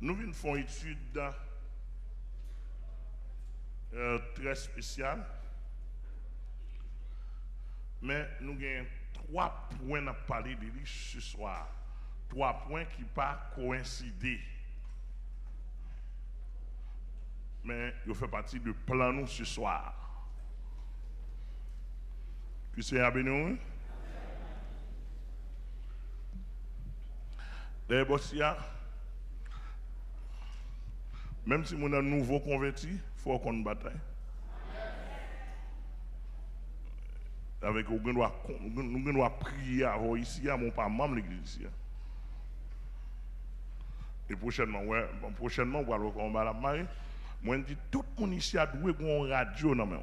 Nous venons faire une étude très spéciale, mais nous avons 3 points à parler de lui ce soir. 3 points qui ne pas coïncider. Mais ils font partie du plan nous ce soir. Que c'est à bénir. Les bossia, même si nous sommes nouveau convertis, il faut qu'on bataille. Avec nous devons prier avant ici, à mon pas membre de l'église. Et prochainement, on va le combat la marée. Moi, je dis tout le monde ici a doué une radio dans main.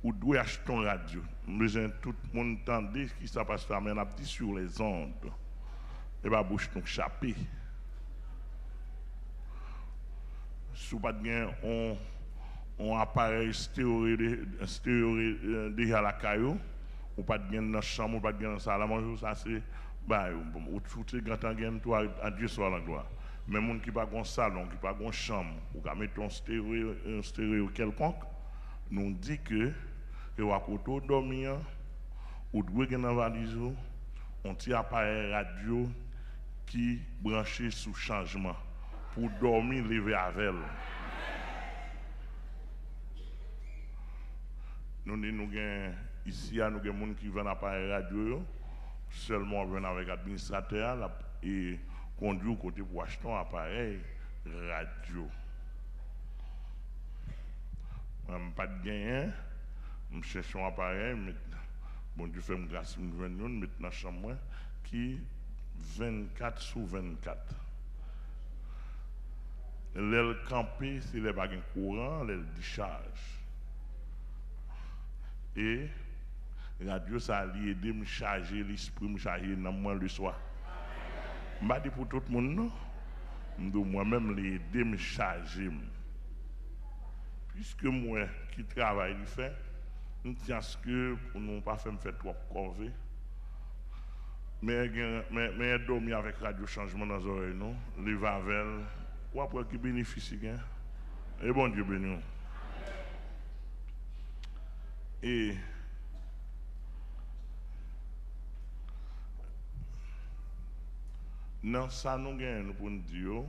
Ou doit acheter une radio. Besoin tout le monde entendre ce qui se passe mais on a dit sur les ondes. Et bien, bouche donc chapé. Si vous n'avez pas un appareil stéréo déjà la caillou, ou pas de dans la chambre, ou pas de dans la salle à manger, ça c'est. Ou tout grand temps, toi, à Dieu soit la gloire. Mais les gens qui n'ont pas de salon, qui n'ont pas de chambre, ou qui mettent un stéréo quelconque, nous dit que, vous avez dormir, ou vous avez dans la valise, un petit appareil radio qui branché sous changement pour dormir, lever avec elle. Nous avons ici, nous avons des gens qui viennent appareil radio, seulement viennent avec l'administrateur et conduire au côté pour acheter un appareil radio. Je n'ai pas de gain, je cherche un appareil, bon Dieu fait grâce, je vais mettre dans la chambre qui 24 sur 24. L'aile campée, c'est les bagues courant, l'aile décharge. Et la radio, ça a aidé à me charger l'esprit, me charger dans moi le soir. Je ne dis pas pour tout le monde, non. Moi-même, l'aider à me charger. Puisque moi, qui travaille, il fait, je tiens à ce que pour ne pas faire me faire trop corvée. Mais dormir avec radio changement dans les oreilles, non? Les vavelles, ou après qui bénéficie, et bon Dieu béni. Et dans ça, nous gagnons pour nous dire,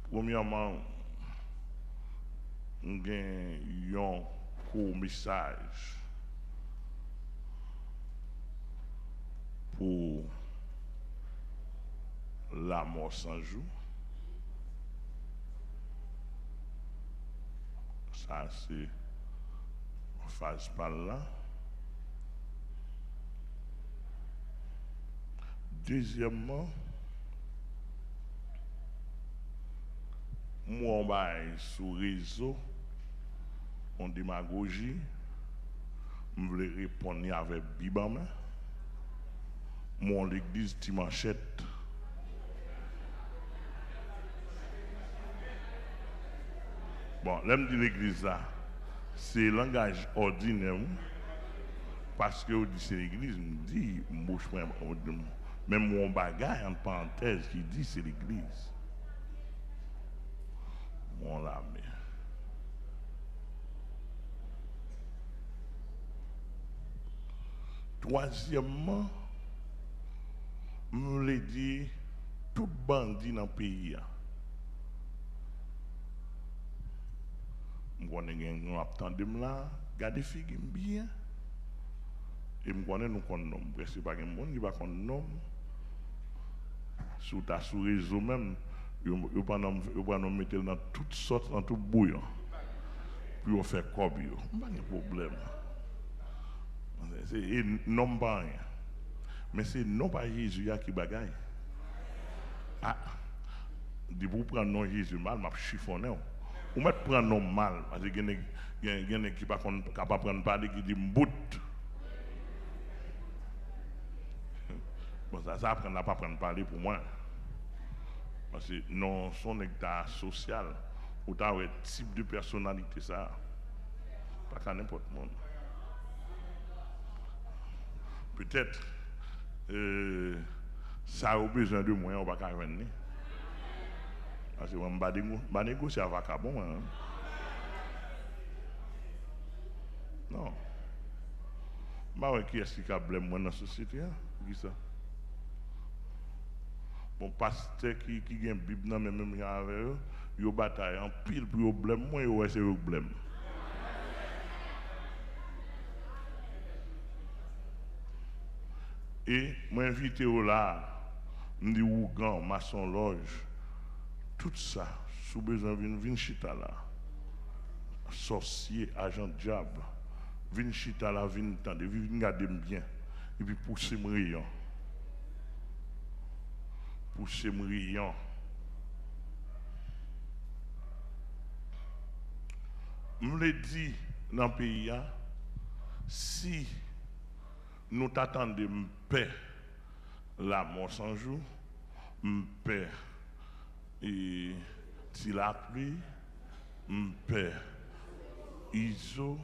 premièrement, nous gagnons un court message pour la mort sans jour. Ça, c'est phase par là. Deuxièmement, moi, on va sur le réseau, en démagogie, je voulais répondre avec Bibama. Moi, l'église Timachette. Bon, là, je dis l'église là, c'est langage ordinaire, parce que c'est l'église, je dis, même mon bagage, en parenthèse, qui dit c'est l'église. Bon, là, mais. Troisièmement, je me dit, tout bandit dans le pays. Je connais nous attendons là, gardez figue bien. Et je connais nous connaissons, parce que pas de monde qui va connaître. Sur ta sous réseau même, vous pas nous mettre dans toutes sortes, dans tout bouillon. Puis on fait quoi, pas de problème. C'est non pas rien. Mais c'est non pas Jésus qui bagaille. Ah, de vous prendre non Jésus mal, m'a chiffonné. Ou mettre prendre non mal, parce que il y a qui pas capable prendre parler qui dit m'bout. Bon ça apprend n'a pas prendre parler pour moi. Parce que non son état social ou ta type de personnalité ça. Pas qu'à n'importe monde. Peut-être ça a besoin de moi, on va pas venir. Parce que on va négocier avec bon. Hein. Non. Bah qui est-ce qui a blâme moi dans la société? Qui ça? Bon pasteur qui a une Bible dans même avec eux, ils bataille en pile pour blâme moi, ouais c'est eux blâme. Et moi invité là, me dit Ougan, maçon loge, tout ça, sous besoin vin chita là. Sorcier, agent diable, vin chita là, vin tande, vin garder bien, et puis pousser me rayon. Pousser me rayon. Me le dit dans le pays, si nous t'attendons paix, la mort sans jour, paix et si la pluie, paix iso,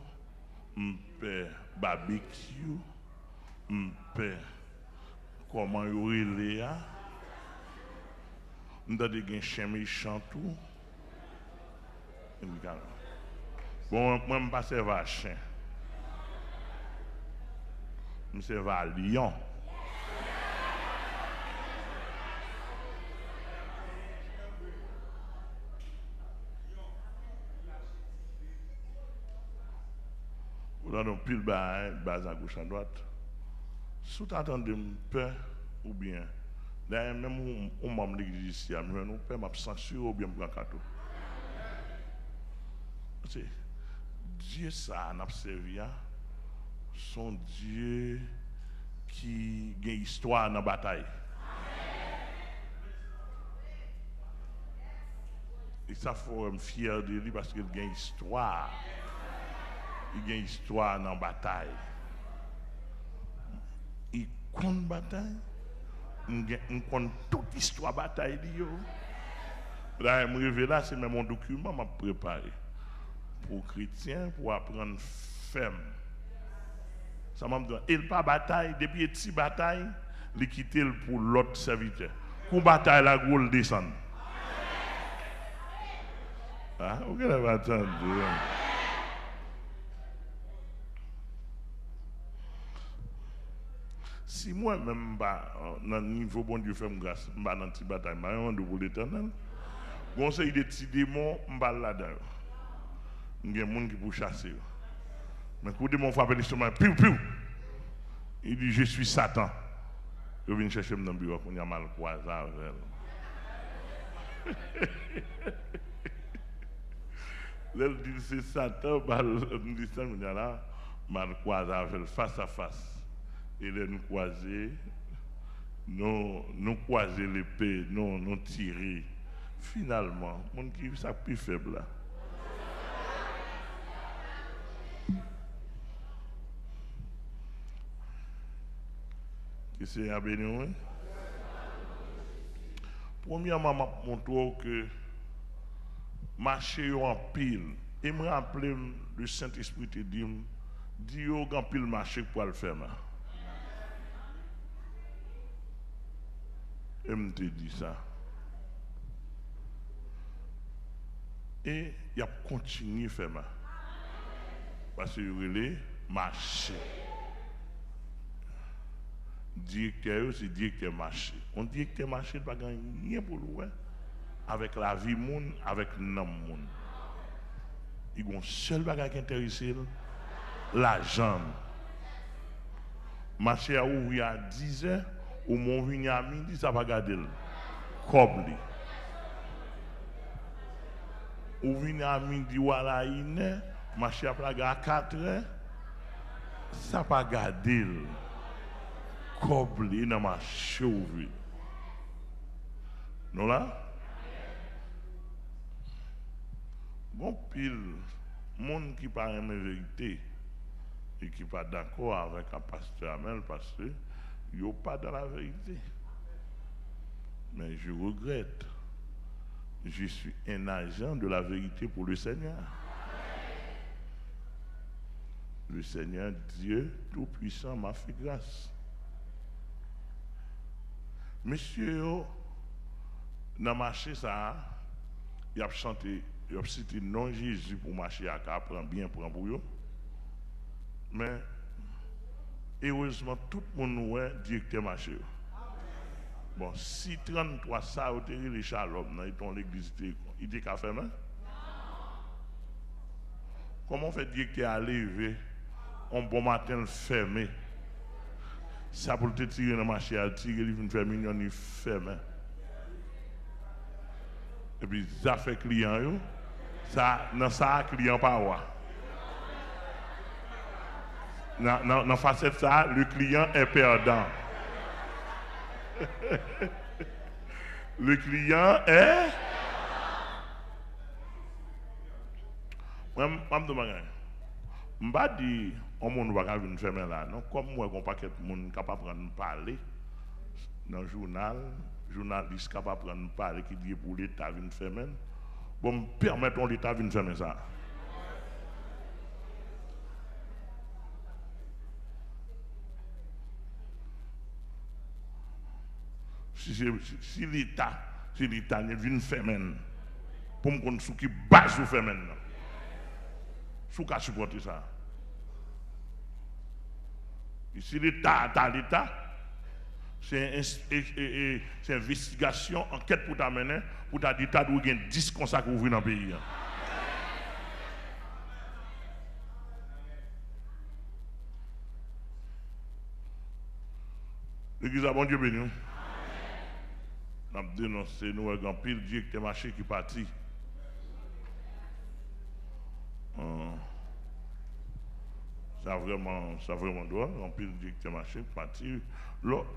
paix barbecue, paix comment y aurait Léa, nous avons des chiens méchants tout. Bon, moi je ne passe pas à chien. Je vais à Lyon. Vous avez pile bas à gauche à droite. Si vous attendez un peu ou bien, d'ailleurs même on membre de l'église ici, je ne peux pas censurer ou bien me prendre. Dieu ça n'a servi son Dieu qui a une histoire dans la bataille. Et ça faut me fier de lui parce qu'il a une histoire. Il a une histoire dans la bataille. Il compte bataille. Il compte toute l'histoire de la bataille. Là, je me réveille là, c'est même mon document que je préparé. Pour chrétiens, pour apprendre ferme. Ça m'a dit, il pas bataille, depuis petit bataille, il quitte pour l'autre serviteur. Pour bataille, la goule descend. Ah, vous avez attendre. Si moi-même, dans le niveau bon Dieu fait grâce, je suis dans une petite bataille, je suis dans l'éternel. Conseil de petits démons, je suis là-dedans. Il y a des gens qui peuvent chasser. Mais quand le démon frappe l'estomac, piou, piou, il dit je suis Satan. Je viens chercher dans le bureau pour y a mal croisé avec elle. Là, il dit c'est Satan, il dit ça, il dit là, mal croisé avec elle face à face. Et là, nous croiser, nous croiser l'épée, nous tirer. Finalement, mon qui est ça plus faible là. Que c'est à bénir. Premièrement, je montre que marcher en pile. Et me rappeler le Saint-Esprit te dit, Dieu en pile marcher pour le faire. Et me te dit ça. Et il a continué à faire ça. Parce que il est marché. Directeur, c'est directeur marché. On directeur marché ne va pas rien pour lui avec la vie monde, avec l'homme monde. Il y a un seul bagage qui intéresse l'argent. Marché a ouvert à 10 heures, ou mon venu à midi, ça va garder le coble. Ou venu à midi ou à la une, marché a plagué à 4 heures, ça va garder le coble dans ma cheveux. Non là? Bon pile, monde qui parle la vérité et qui pas d'accord avec un pasteur Amel parce que il n'est pas dans la vérité. Mais je regrette. Je suis un agent de la vérité pour le Seigneur. Le Seigneur Dieu Tout-Puissant m'a fait grâce. Monsieur, dans le marché, ça, il a chanté, il a cité non Jésus pour marcher à Cap, prend bien pour eux. Mais, heureusement, tout le monde est directeur marché. Bon, si 33 ça, vous avez les Charlotte, dans l'église, il dit qu'à faire, comment on fait directeur à lever, un bon matin fermé, ça pour te tirer dans le marché, à tirer, il vient faire million, il ferme. Et puis, ça fait client, ça, dans ça, client pas voir. Dans facette ça, le client est perdant. Le client est. Moi, je me demande, je ne vais pas dire que on va venir faire là. Non, comme moi, on paquet de monde capable de parler dans le journal, journaliste capable de parler qui dit pour l'État venir faire. Bon, permettons l'État venir faire ça. Si l'État vient faire pour me connaître ce qui base ou faire maintenant. Sous qu'à supporter ça. Et si l'État a l'État, c'est une investigation, enquête pour t'amener, pour ta l'État doit gagner 10 comme ça que vous venez dans le pays. L'église a bon Dieu béni. Nous avons dénoncé, nous avons pile directeur marché qui est parti. Ça vraiment doit, on peut directeur marché partir.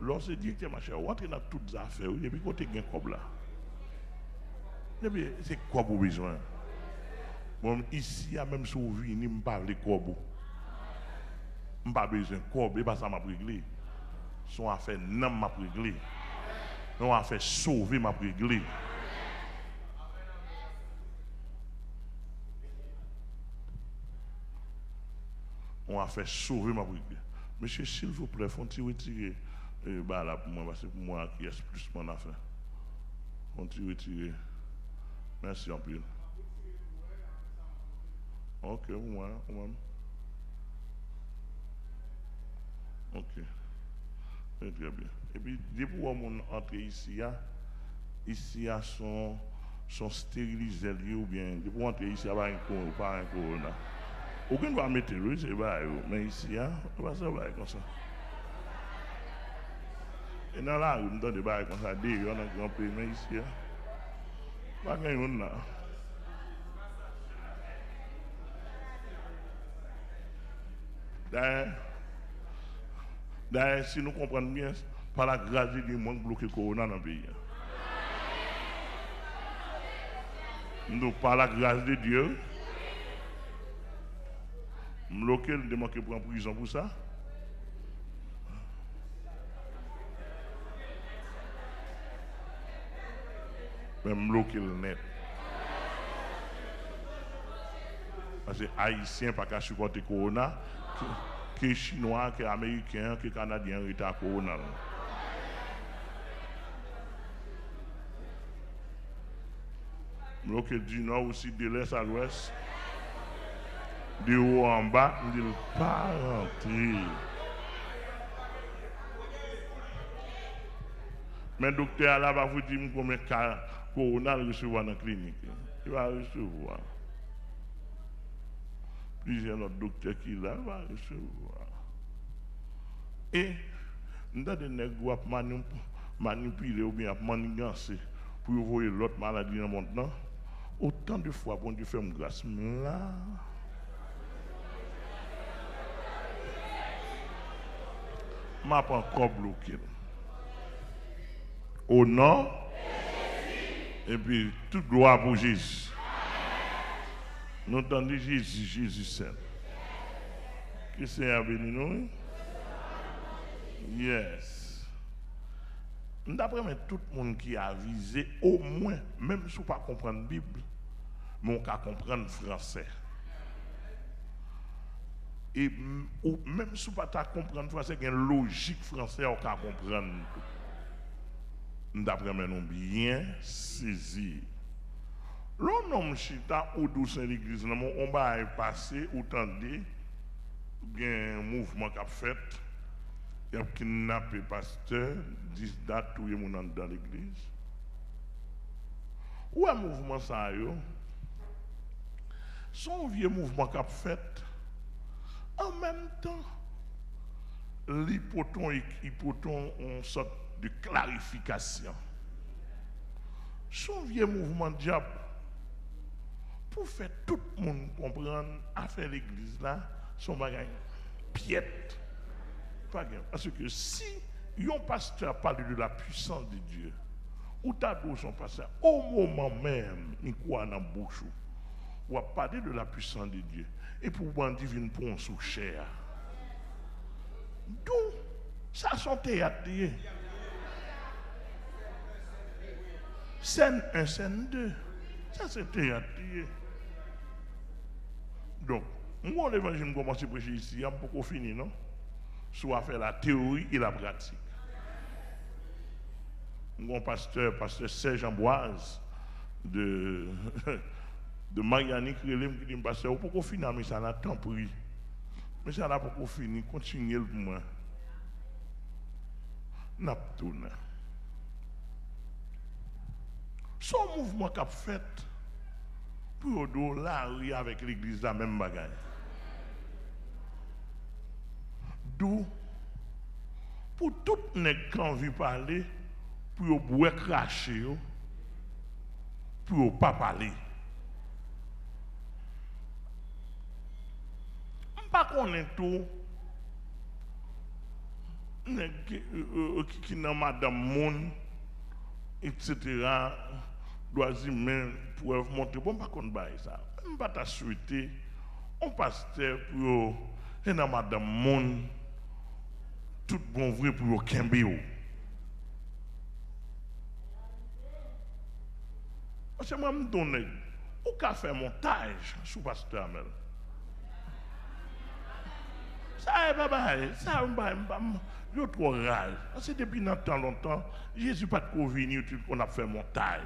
Lorsque directeur marché, on entre dans toutes les affaires, et puis quand tu as un cob là. C'est quoi pour besoin? Bon, ici, il y a même si vous venez, je ne parle pas de cob. Je n'ai pas besoin de cob, et pas ça m'a réglé. Son affaire non m'a réglé. On a fait sauver ma réglé. On a fait sauver ma brigade. Monsieur, s'il vous plaît, faut-il retirer là pour moi, parce que pour moi, qui est plus mon affaire. Faut-il retirer. Merci en plus. Ok, moi. Ok. Très bien. Et puis, depuis qu'on entre ici, ici, sont stérilisés ou bien, depuis qu'on entre ici, il n'y a pas un corona. Aucun ne va mettre le c'est pas mais ici, on va ça comme ça. Et dans la rue, on donne des bails comme ça, des on a grand pays, mais ici, pas gagner là. D'ailleurs, si nous comprenons bien, par la grâce de Dieu, manque bloqué le corona dans le pays. Nous, par la grâce de Dieu, bloqué le démanqué pour en prison pour ça. Même bloqué le net. Parce que les Haïtiens pas qu'à supporter le corona, que les Chinois, que les Américains, que les Canadiens étaient à corona. Bloqué du nord aussi, de l'est à l'ouest. De haut en bas, il ne pas rentrer. Mais le docteur là va vous dire combien de cas corona recevoir dans la clinique. Il va recevoir. Plusieurs autres docteurs qui là va recevoir. Et nous avons des nègres qui manipuler ou bien manigancer pour voir l'autre maladie dans le monde. Autant de fois, bon Dieu fait une grâce là. Je ne pas encore bloqué. Au nom, et puis tout gloire pour Jésus. Nous entendons Jésus Saint. Que le Seigneur bénisse nous. Yes. D'après moi, tout le monde qui a visé, au moins, même si on ne pas comprendre la Bible, mais on peut comprendre le français. Et même si on ne pas comprendre le français, il y a une logique française, on peut comprendre. d'après nous bien saisir. L'on nomme chita ou douce l'église, on va passer autant de bien mouvement qu'a fait, il a kidnappé pasteur, 10 dates tout le monde dans l'église. Ou un mouvement ça yo? Son vieux mouvement qu'a fait en même temps l'hypoton une sorte de clarification. Son vieux mouvement diable pour faire tout le monde comprendre à faire l'église là, son bagage piète. Parce que si un pasteur parle de la puissance de Dieu, ou t'as dit son pasteur, au moment même, il croit dans la bouche, ou a parlé de la puissance de Dieu, et pour bandit vient pour un sous cher. D'où ça son théâtre. Scène 1, scène 2. Ça c'est théâtre. Donc, moi l'évangile commence à prêcher ici, il n'y a pas beaucoup fini, non? Soit faire la théorie et la pratique. Mon pasteur Serge Amboise de Mariani qui dit pasteur, on peut pas finir mais ça n'a tant pris. Mais ça n'a pas fini, continuez le moi. N'a pas tourné. Son mouvement qu'a fait pour do la rue avec l'église la même bagaille. D'où pour tout nèg qui envie parler pour boire cracher pour pas parler. On pas connaît tout nèg qui dans madame monde etc. Doisimen pour montrer bon pas qu'on bail ça. On pas ta souhaiter on pasteur pour dans madame monde tout bon vrai pour kembe yo. Parce que moi me donne ou ka faire montage sous pasteur Amel. Ça est pas ça yo trop rage. Parce que depuis longtemps Jésus pas de venir on a fait montage.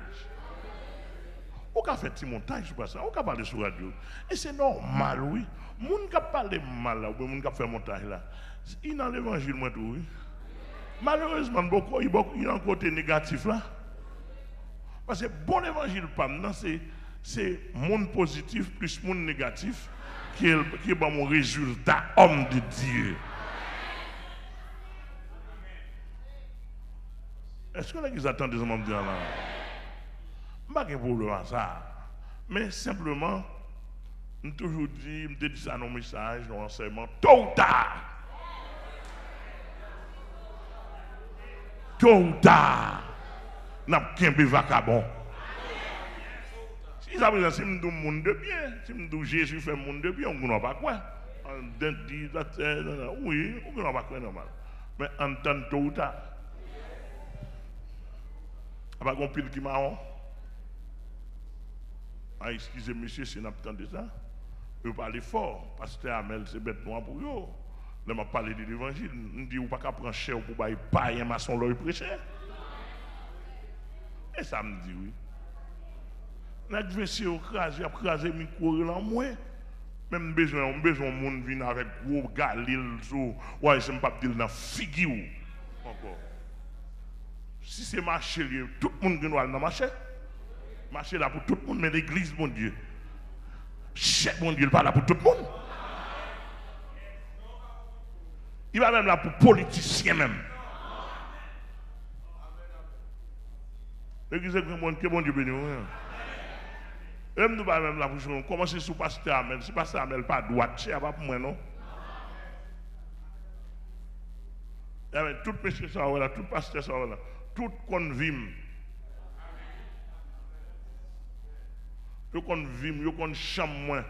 On a fait petit montage sur ça, on a parlé sur la radio. Et c'est normal, oui. Moun qui parle mal là, ou moun qui fait montage là, il dans l'évangile moi tout, oui. Malheureusement, beaucoup il y a un côté négatif là. Parce que bon évangile pas maintenant c'est monde positif plus monde négatif qui est mon résultat homme de Dieu. Est-ce que les attendent des hommes de Dieu là? Pas de problème à ça. Mais simplement, je toujours dit, je dis ça dans nos messages, dans l'enseignement, tôt ou tard. Tôt ou tard, nous avons un vagabond. Si ça veut dire, si nous sommes monde de bien, si nous sommes Jésus fait monde de bien, on ne va pas quoi. Oui, on ne va pas quoi normal. Mais en temps tôt ou tard, il n'y a pas de pile qui m'a. Ah, excusez monsieur, si nous attendons ça. Je parle fort. Pasteur Amel, c'est bête noir pour eux. Là, je parle de l'évangile. Je dis, vous ne pouvez pas prendre cher pour ne pas un maçon leur prêcher. Et ça me dit, oui. Nous avons écrasé le micro en moi. Même besoin de monde venir avec gros galil. Ouais, je ne peux pas dire dans la figure. Encore. Si c'est marché, tout le monde doit aller dans le marché. Marché là pour tout le monde, mais l'église, mon Dieu. Chef, mon Dieu, il pas là pour tout le monde. Il va même là pour politiciens même. L'église est que mon Dieu béni. Nous va même là pour commencer sous pasteur Amel. Si pasteur Amel pas droit, c'est pas pour moi non. Tout péché ça là, tout pasteur ça là, tout convime. Yo kon vim, yo kon chambre moins.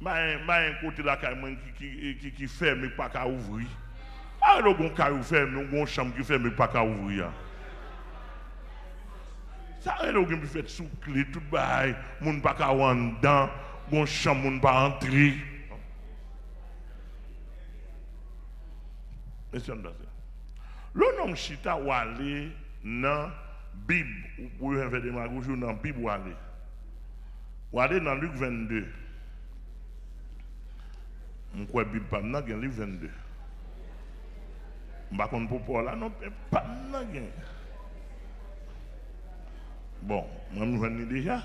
Un côté là qui ferme pas qu'à ouvrir. Ah le gon ka ferme, gon chambre qui ferme pas qu'à ouvrir. Ça le gon fait sous clé tout bail, moun pas qu'à rentrer dedans, gon chambre moun pas entrer. Le nom chita ou aller dans Bible, vous pouvez faire des démagogie dans la Bible ou aller. Ou aller dans Luc 22. Je crois que la Bible pas dans Luc 22. Je ne sais pas pour là, non, pas dans bon, moi je vais déjà.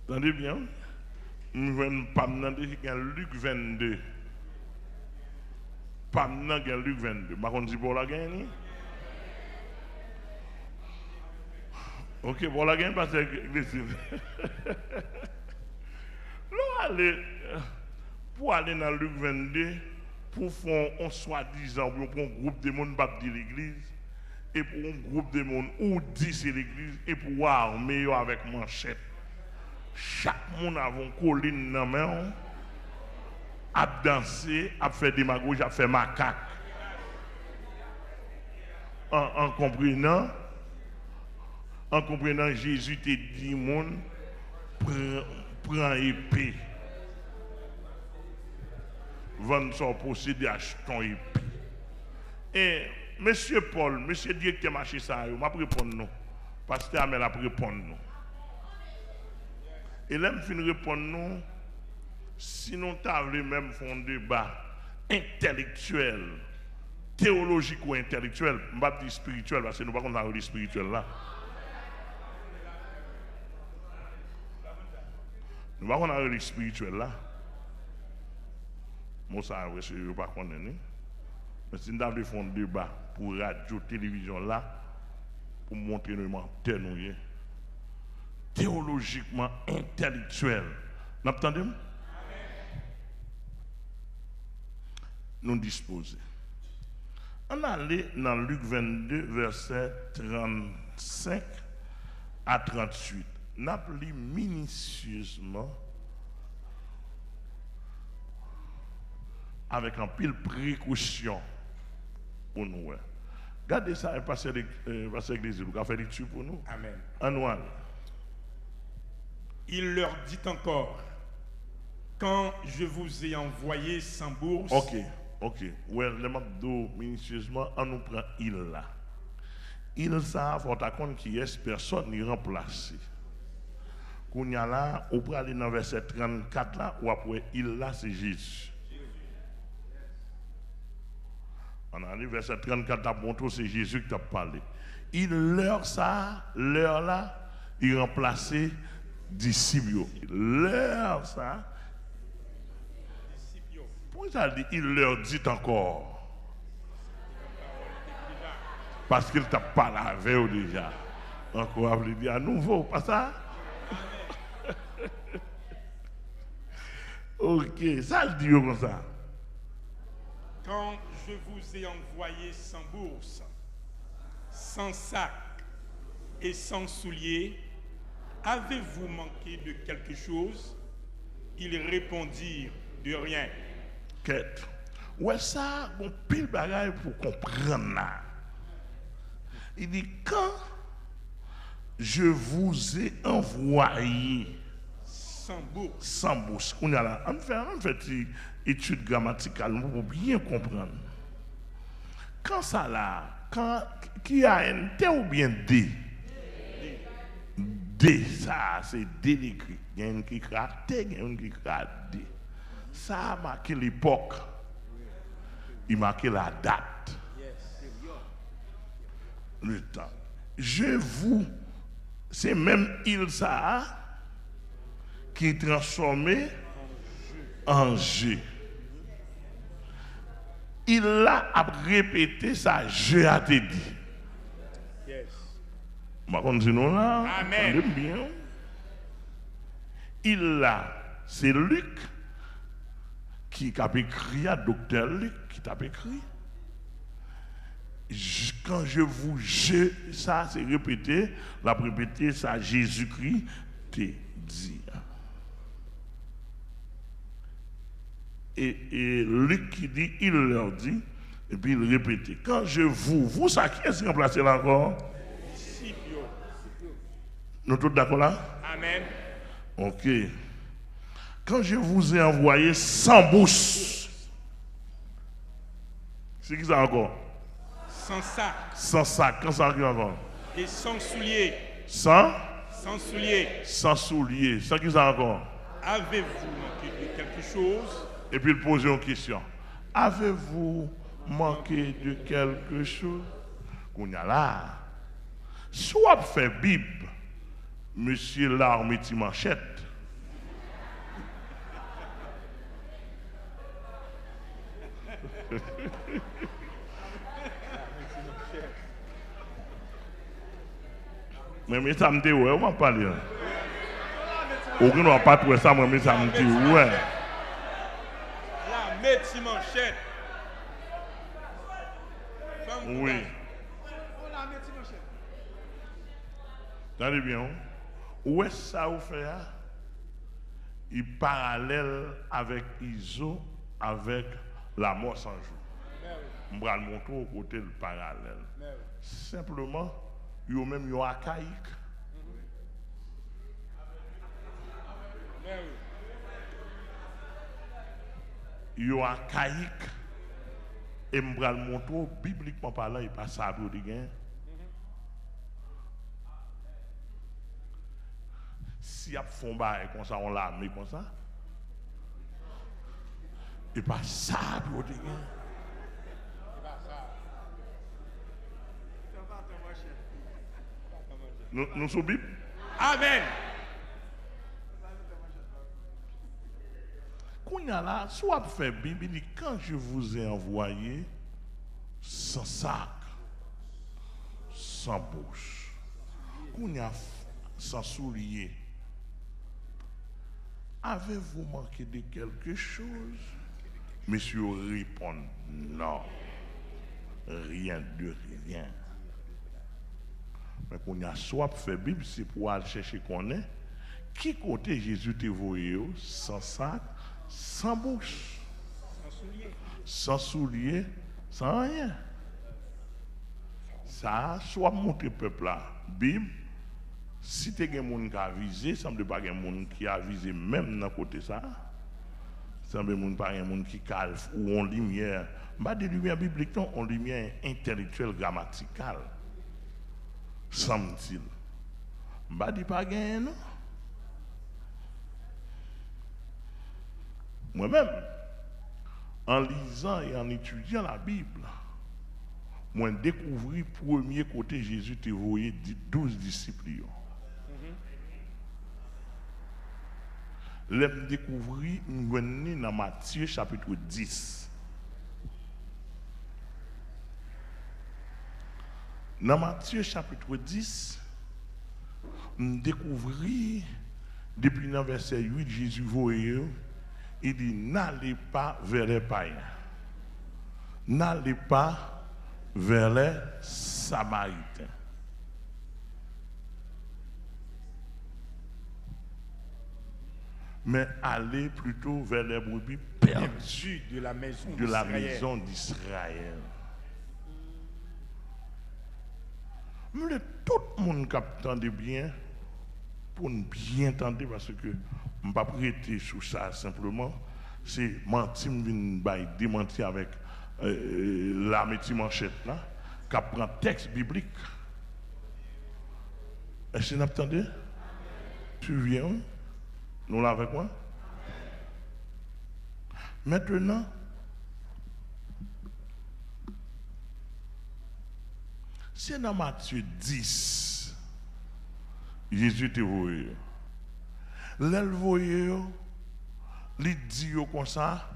Attendez bien. Je vais pas dans Luc 22. Pas dans Luc 22. Je ne sais pas pour la gagne. Ok, pour la gagne, parce que pour aller dans Luc 22, pour faire un soi-disant, pour un groupe de monde qui de l'église, et pour un groupe de monde où dit c'est l'église, et pour armer avec manchette. Chaque monde a une colline dans la main, a dansé, a fait démagogie, a fait macaque. En comprenant, Jésus te dit, monde, prends épée. Vendre son possédé, achetons épée. Et monsieur Paul, monsieur directeur marché ça, je vais répondre non. Pasteur Amel a répondre non. Et là, je vais répondre non. Sinon, tu as même fait un débat intellectuel, théologique ou intellectuel, je ne vais pas dire spirituel, parce que nous ne pouvons pas parler spirituel là. Nous ne pouvons pas parler spirituel là. Moi, ça, je ne vais pas connaître. Mais si nous avons fait un débat pour radio, télévision là, pour montrer nos menteurs, théologiquement, intellectuel. Vous entendez? Nous disposer. On allait dans Luc 22, verset 35 à 38. Nous avons lu minutieusement avec un pile précaution pour nous. Regardez ça et passez l'église. Vous avez fait l'étude pour nous. Amen. Annuel. Il leur dit encore, quand je vous ai envoyé sans bourse. Ok. Ouais, le McDo, minutieusement, on nous prend il là. Il ça, faut t'accorde qui est personne n'y remplace. Quand y a là, on peut aller dans le verset 34 là, ou après il là, c'est Jésus. On arrive verset 34 à Bonto, c'est Jésus qui t'a parlé. Il leur ça, leur là, il remplaçait disciples. Leur ça. Pourquoi ça dit il leur dit encore? Parce qu'il t'a parlé avec eux déjà. Encore, vous dire à nouveau, pas ça? Ok, ça le dit comme ça. Quand je vous ai envoyé sans bourse, sans sac et sans souliers, avez-vous manqué de quelque chose? Ils répondirent de rien. Quête. Ouais, ça, bon, pile bagaille pour comprendre là. Il dit, quand je vous ai envoyé sans bourse, on a là, on fait une étude grammaticale pour bien comprendre. Quand ça là, qui a un T ou bien D? D, ça, c'est D l'écrit. Il y a un qui écrit T, il y a un qui écrit D. Ça a marqué l'époque. Il a marqué la date. Le temps. C'est même il ça qui est transformé en je. Il a répété ça, je a te dit. Je vais continuer là. Amen. Bien. Il a, c'est Luc qui a écrit, à docteur Luc qui t'a écrit. Quand je vous ça c'est répété, la répété ça Jésus-Christ te dit. Et Luc qui dit, il leur dit, et puis il répétait. Quand je vous ça qui est remplacé là encore? Nous tous d'accord là? Amen. Ok. Quand je vous ai envoyé sans bourse, c'est qui ça encore? Sans sac. Sans sac. Quand ça arrive encore? Et sans souliers. Sans? Sans souliers. Sans souliers. Sans qui ça encore? Avez-vous manqué de quelque chose? Et puis il pose une question. Avez-vous manqué de quelque chose? Qu'on y a là. Soit fait Bible, monsieur l'arme et manchette. Mais ça me dit, ouais, on va parler. Aucun n'a pas trouvé ça, mais ça me dit, ouais. La médecine manchette. Oui. Attendez bien. Où est-ce ça vous fait? Il parallèle avec Iso, avec la mort sans jour. Je vais le montrer au côté le parallèle. Simplement, il y a même un archaïque. Il y a un archaïque. Et je vais le montrer bibliquement parlant, il passe à bout de gain. Si y a fond bail comme ça, on l'a mis comme ça. Et pas ça, bout de gain. Nous sommes Bible. Amen. Quand il y a là, soit fait Bible, il dit quand je vous ai envoyé sans sac, sans bouche, quand il y a sans souliers, avez-vous manqué de quelque chose? Monsieur répond non, rien de rien. Mais quand il y a soit fait Bible, c'est pour aller chercher qu'on est. Qui côté Jésus te voyé sans sac, sans bouche, sans souliers, sans rien. Ça, soit monter peuple là, Bible, si tu as des gens qui ont visé, ça ne semble pas qu'il y a des gens qui ont visé même dans côté ça. Ça ne semble pas qu'il y a des gens qui calent ou ont lumière. Pas de lumière biblique, non, on lumière intellectuelle, grammaticale. Semble-t-il. Pas de pas gagner, non. Moi-même, en lisant et en étudiant la Bible, moi j'ai découvert le premier côté Jésus te voyé 12 disciples. J'ai découvert dans Matthieu chapitre 10. Dans Matthieu chapitre 10, nous découvrons, depuis le verset 8, Jésus voyait, il dit, n'allez pas vers les païens. N'allez pas vers les Samaritains. Mais allez plutôt vers les brebis perdues de la maison d'Israël. Mais tout le monde capte bien pour nous bien entendre parce que je ne vais pas prêter sur ça simplement. C'est mentir, démentir avec la métier manchette là, qui prend texte biblique. Est-ce que vous entendez? Tu viens? Nous là avec moi? Maintenant, c'est dans Matthieu 10, Jésus te voyé. L'elle voyé, il dit comme ça,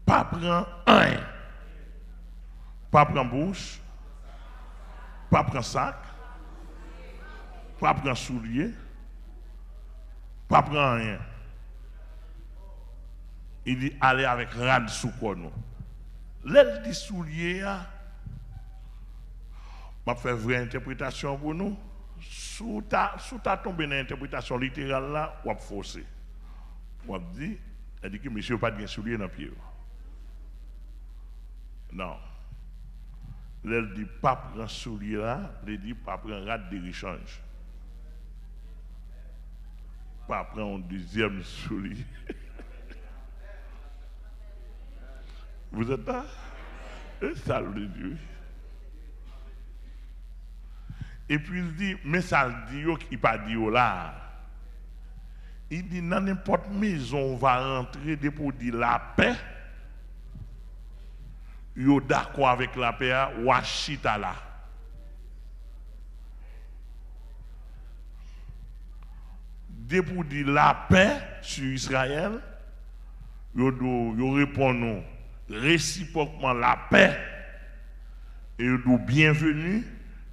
pas prendre un, pas prendre bouche, pas prendre sac, pas prendre soulier, pas prendre rien. Il dit allez avec rad sous quoi nous. L'elle dit soulier, m'a fait vraie interprétation pour nous. Sous ta tombé dans l'interprétation littérale là, ou a forcé. Ou a dit, elle dit que monsieur pas de soulier dans pied. Non. Elle dit pas prendre soulier là, elle dit pas prendre rad de rechange. Pas prendre un deuxième soulier. Vous êtes là? Et ça le Dieu. Et puis il dit, mais ça le dit, il pas dit là. Il dit, dans n'importe maison, on va rentrer pour dire la paix. Yo d'accord avec la paix, ou achita là. Pour dire la paix sur Israël, yo répondent réciproquement la paix et yo bienvenue.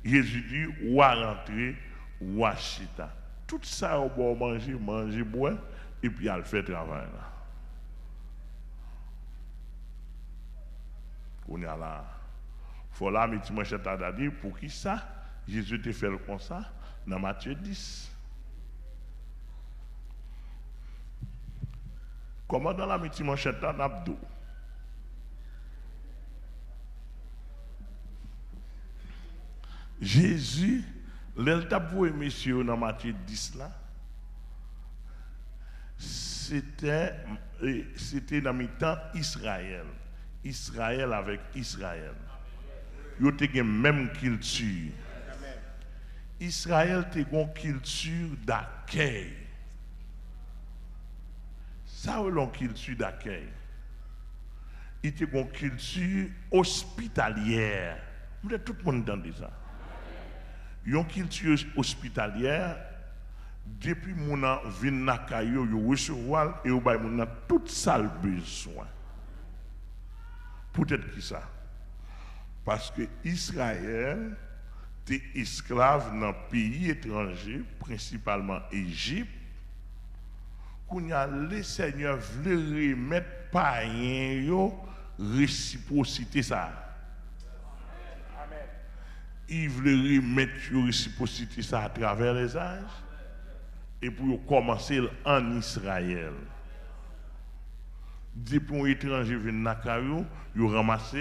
Jésus dit, ou à rentrer, ou à chita. Tout ça, on va manger, boire, et puis elle fait travail là. On est là. Il faut là, mais tu m'as dit, pour qui ça? Jésus te fait comme ça, dans Matthieu 10. Comment dans la métier manchette d'abdo? Jésus, l'eltaboué messieurs dans Matthieu 10 là, c'était dans le temps Israël. Israël avec Israël. Ils ont la même culture. Israël a une culture d'accueil. Ça, c'est une culture d'accueil. Il y a une culture hospitalière. Tout le monde entend ça. Il y a une culture hospitalière. Depuis que mon vient na kayo, yo recevoir et yo bay mon tout ça le besoin. Peut-être qui ça? Parce que Israël était esclave dans pays étrangers, principalement Égypte. Les seigneurs voulaient remettre païens yo réciprocité ça. Amen. Ils voulaient remettre réciprocité ça à travers les âges et pour commencer en Israël. Depuis un étranger vient dans Kayo, ils ramassent,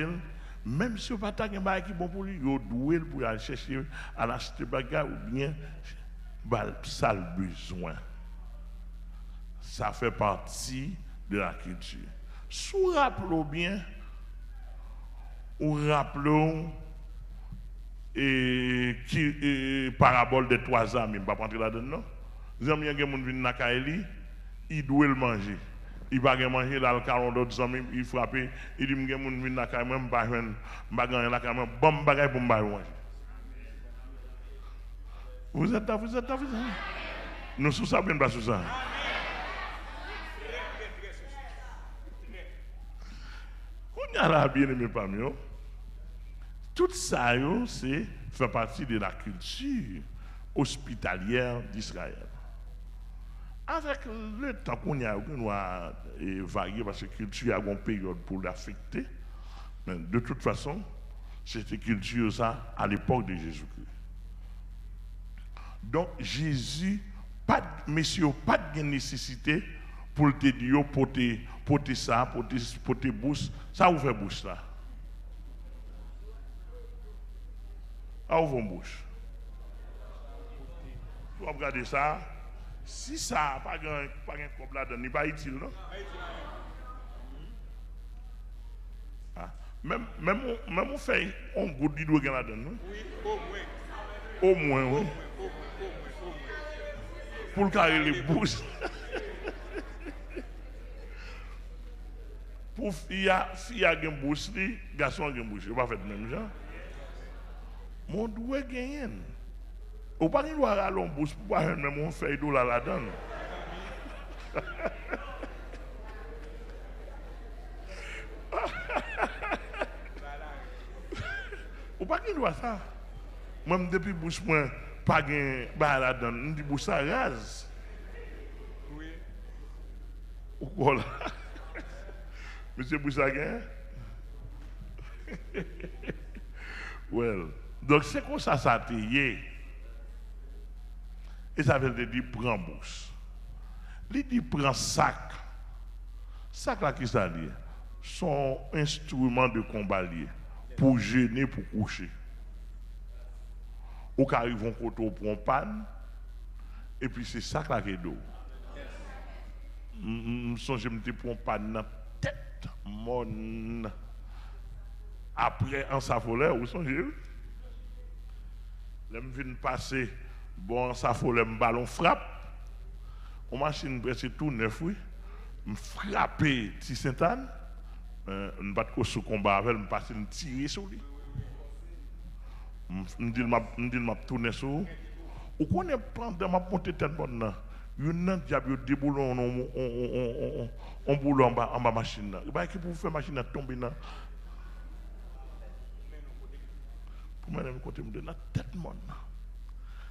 même si on n'a pas de bail qui bon pour lui, ils doivent pour aller chercher à l'acheter bagarre ou bien ça le besoin. Ça fait partie de la culture. Si vous rappelez bien, ou rappelons parabole des 3 amis, je ne vais pas rentrer là-dedans. Les amis, qui viennent dans Kaili, ils doivent le manger. Il va manger dans le caron d'autres amis, il frappe, il dit que les gens viennent dans Kaili, je ne vais pas gagner la Kaili, bon bagage pour manger. Vous êtes là, vous êtes là, vous êtes là. Nous sommes ça, bien pas sous ça. On y a là bien aimé parmi eux. Tout ça, c'est fait partie de la culture hospitalière d'Israël. Avec le temps qu'on y a, on va varier parce que la culture a une période pour l'affecter. Mais de toute façon, c'était culture ça à l'époque de Jésus-Christ. Donc Jésus, messieurs, pas de nécessité pour te dire, porter ça, porter bouche, ça ouvre bouche là. Ça ouvre bouche. Vous regardez ça, si ça pas un comme là-dedans, il n'est pas utile, non? Ah. Même on fait un goût d'huile là-dedans, non? Oui, au moins, oui. Pour le carrer les bouches. Pour fille a une bouche, garçon a une bouche. Il ne va pas faire le même genre. Mon doigt gagne. Ou pas qu'il doit aller en bouche pour pas même on fait d'eau là-dedans. Ou pas qu'il doit ça. Même depuis bouche moi pas gain là-dedans, on dit bouche ça rase. Oui. Ou voilà. Monsieur Boussagin? Well, donc c'est comme ça te y. Et ça veut dire prends bouche. Il dit prends sac. Sac là qui ça dit? Son instrument de combat lié pour gêner, pour coucher. Ou quand ils vont côté pour un panne, et puis c'est sac là qui est d'eau. Je me prends panne dans tête mon après en safoleur, vous songez? L'aime vient passer, bon, ça faut le ballon frappe. On machine presque tout neuf, oui. Me frapper petit Saint-Anne. On pas de sous combat avec, me passer me tirer sur lui. Me dit m'a tourner sur. Ou connaît pendant m'a monter tête bonne. Yon diable déboulon on boulot en bas machine là. Bah qui pour faire machine à tomber là. Pour moi même côté me donner tête monde.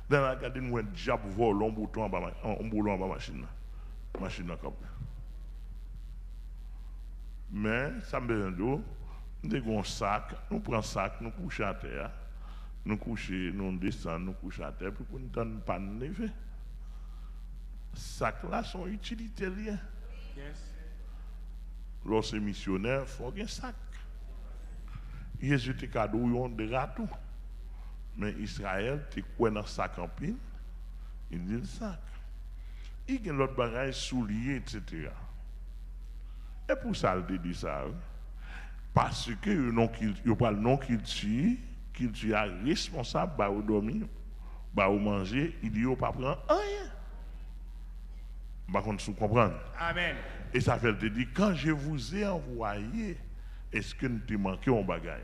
Dans la garder nous un diable vol on bouton en bas on boulot en bas machine là. Machine là comme. Mais ça me donne nous avons un sac, nous prenons un sac, nous couchons à terre. Nous couchons, nous descendons, nous couchons à terre pour qu'on ne donne pas de neve. Sac là sont utilitaires. Yes. Lorsque missionnaire, il faut un sac. Jésus te cadeau de râteau. Mais Israël te quoi dans sac en pile, il dit le sac. Il y a l'autre bagage soulier, etc. Et pour ça, il dit ça. Parce que il y a le nom qu'il tue est responsable bah au dormir, bah au manger, il dit pas prendre rien. Par contre, vous comprenez. Amen. Et ça fait te dire quand je vous ai envoyé, est-ce que nous te manqué un bagage?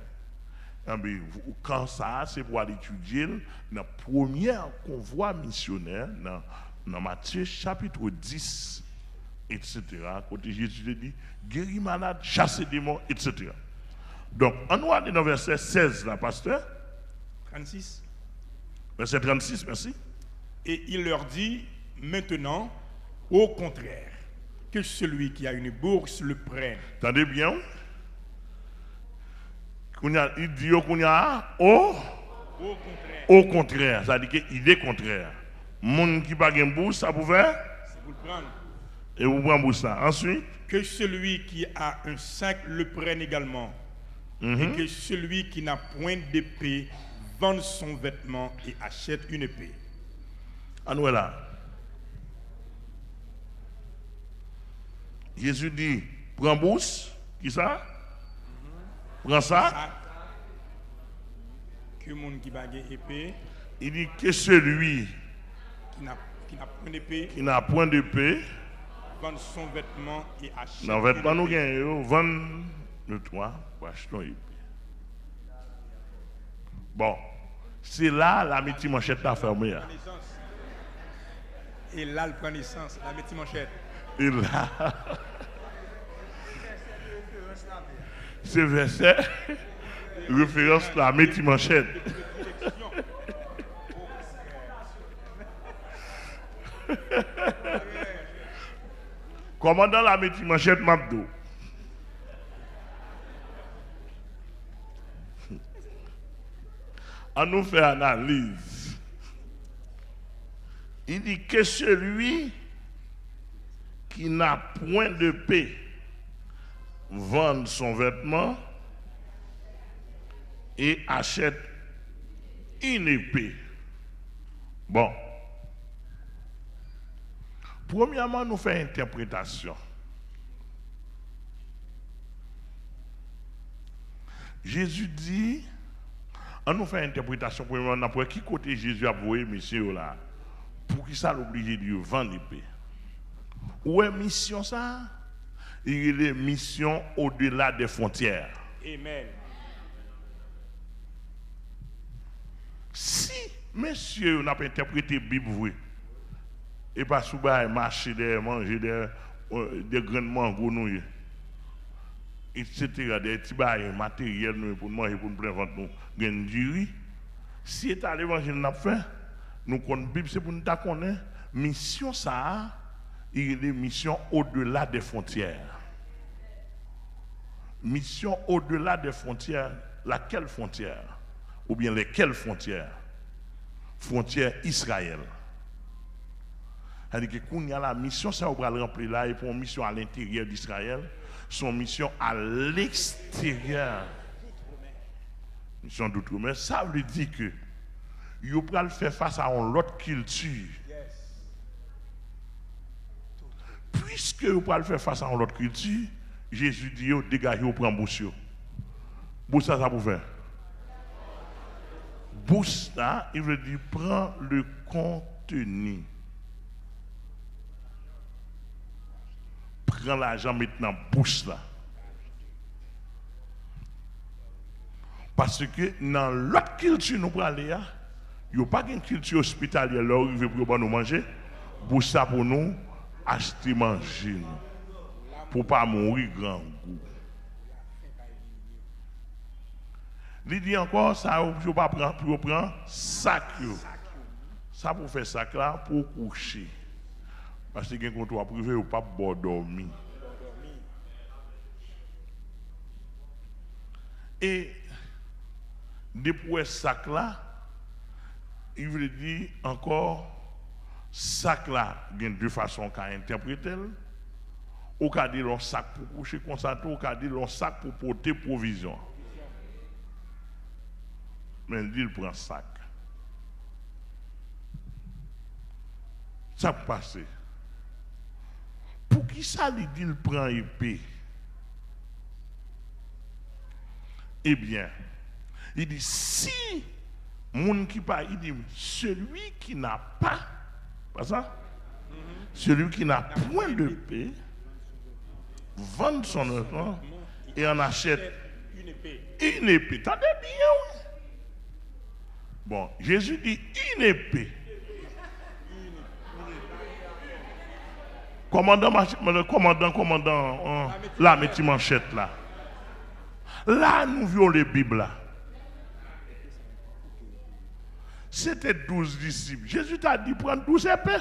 Quand ça, c'est pour aller étudier dans la première convoi missionnaire dans Matthieu chapitre 10, etc. Côté Jésus te dit guérir malade, chasser démons, etc. Donc, on va aller dans verset 16, là, pasteur. 36. Verset 36, merci. Et il leur dit, maintenant, au contraire, que celui qui a une bourse le prenne. Attendez bien. Il dit qu'on a au contraire. Ça veut dire qu'il est contraire. Moun qui n'a pas de bourse, ça pouvait. C'est pour le prendre. Et vous prenez bourse ça. Ensuite. Que celui qui a un sac le prenne également. Et que celui qui n'a point d'épée vende son vêtement et achète une épée. Ah nous là. Jésus dit, prends bourse, qui ça? Prends ça. Que monde qui n'a épée. Il dit que celui qui n'a point d'épée. Qui n'a point d'épée. Vende son vêtement et achète. Dans vêtement nous gagnons, vendre le toit pour acheter une épée. Bon, c'est là la métier manchette a fermé. Et là, le prend naissance, la métier manchette. Et là, c'est verset, référence à la métier manchette. Commandant la métier manchette Mabdo. On nous fait analyse. Il dit que celui qui n'a point de paix vende son vêtement et achète une épée. Bon. Premièrement, nous faisons interprétation. Jésus dit, on nous fait interprétation premièrement, pour qui côté Jésus a voué monsieur là, pour qui ça l'oblige de vendre l'épée. Où est mission ça? Il y a une mission au-delà des frontières. Amen. Si monsieur n'a pas interprété la Bible, oui, et pas sous marcher des manger des graines mango nouilles, etc., des petits matériels pour manger, pour nous prendre nous graines du riz. Si c'est l'évangile n'a fait, nous connaissons la Bible, c'est pour nous connaître. Mission ça, il y a des missions au-delà des frontières. Mission au-delà des frontières, laquelle frontière? Ou bien lesquelles frontières? Frontière Israël. C'est-à-dire que quand il y a la mission, ça va remplir là, et pour une mission à l'intérieur d'Israël, son mission à l'extérieur. Mission d'outre-mer, ça veut dire que il va le faire face à une autre culture. Puisque vous pouvez le faire face à une autre culture, Jésus dit, dégagez, vous prenez bouche. Bouche ça, ça vous fait. Bouche là, il veut dire prends le contenu. Prends l'argent maintenant, bouche là. Parce que dans l'autre culture nous prenons, il n'y a pas une culture hospitalière là où il veut pour nous manger. Bouche ça pour nous acheter manger pour ne pas mourir grand goût. Il dit encore ça pour pas prendre sac. Ça pour faire sac là pour coucher. Parce que quand on privé ou pas bon dormir. Et depuis sac là, il veut dire encore sac là, il y a deux façons qu'à interpréter. Ou qu'à dire un sac pour coucher concentré, ou qu'à dire un sac pour porter provision. Mais il dit il prend sac. Ça passe. Pour qui ça lui dit il prend épée? Eh bien, il dit si moun qui pas, il dit celui qui n'a pas ça? Celui qui n'a point de paix, vend son enfant et en achète une épée. T'entendez bien? Bon, Jésus dit une épée. Commandant, là, mettez manchette là. Là, nous voyons les Bibles là. C'était 12 disciples. Jésus t'a dit prendre 12 épées.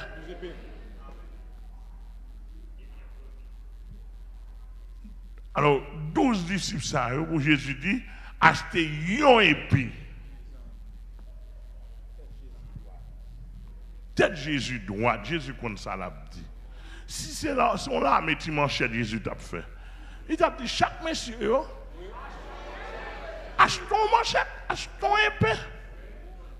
Alors, 12 disciples, ça, où Jésus dit, achetez une épée. Peut-être Jésus droit, Jésus comme ça l'a dit. Si c'est là, si on l'a mis manchette, Jésus t'a fait. Il t'a dit, chaque monsieur, achetons manchette, achetons épée.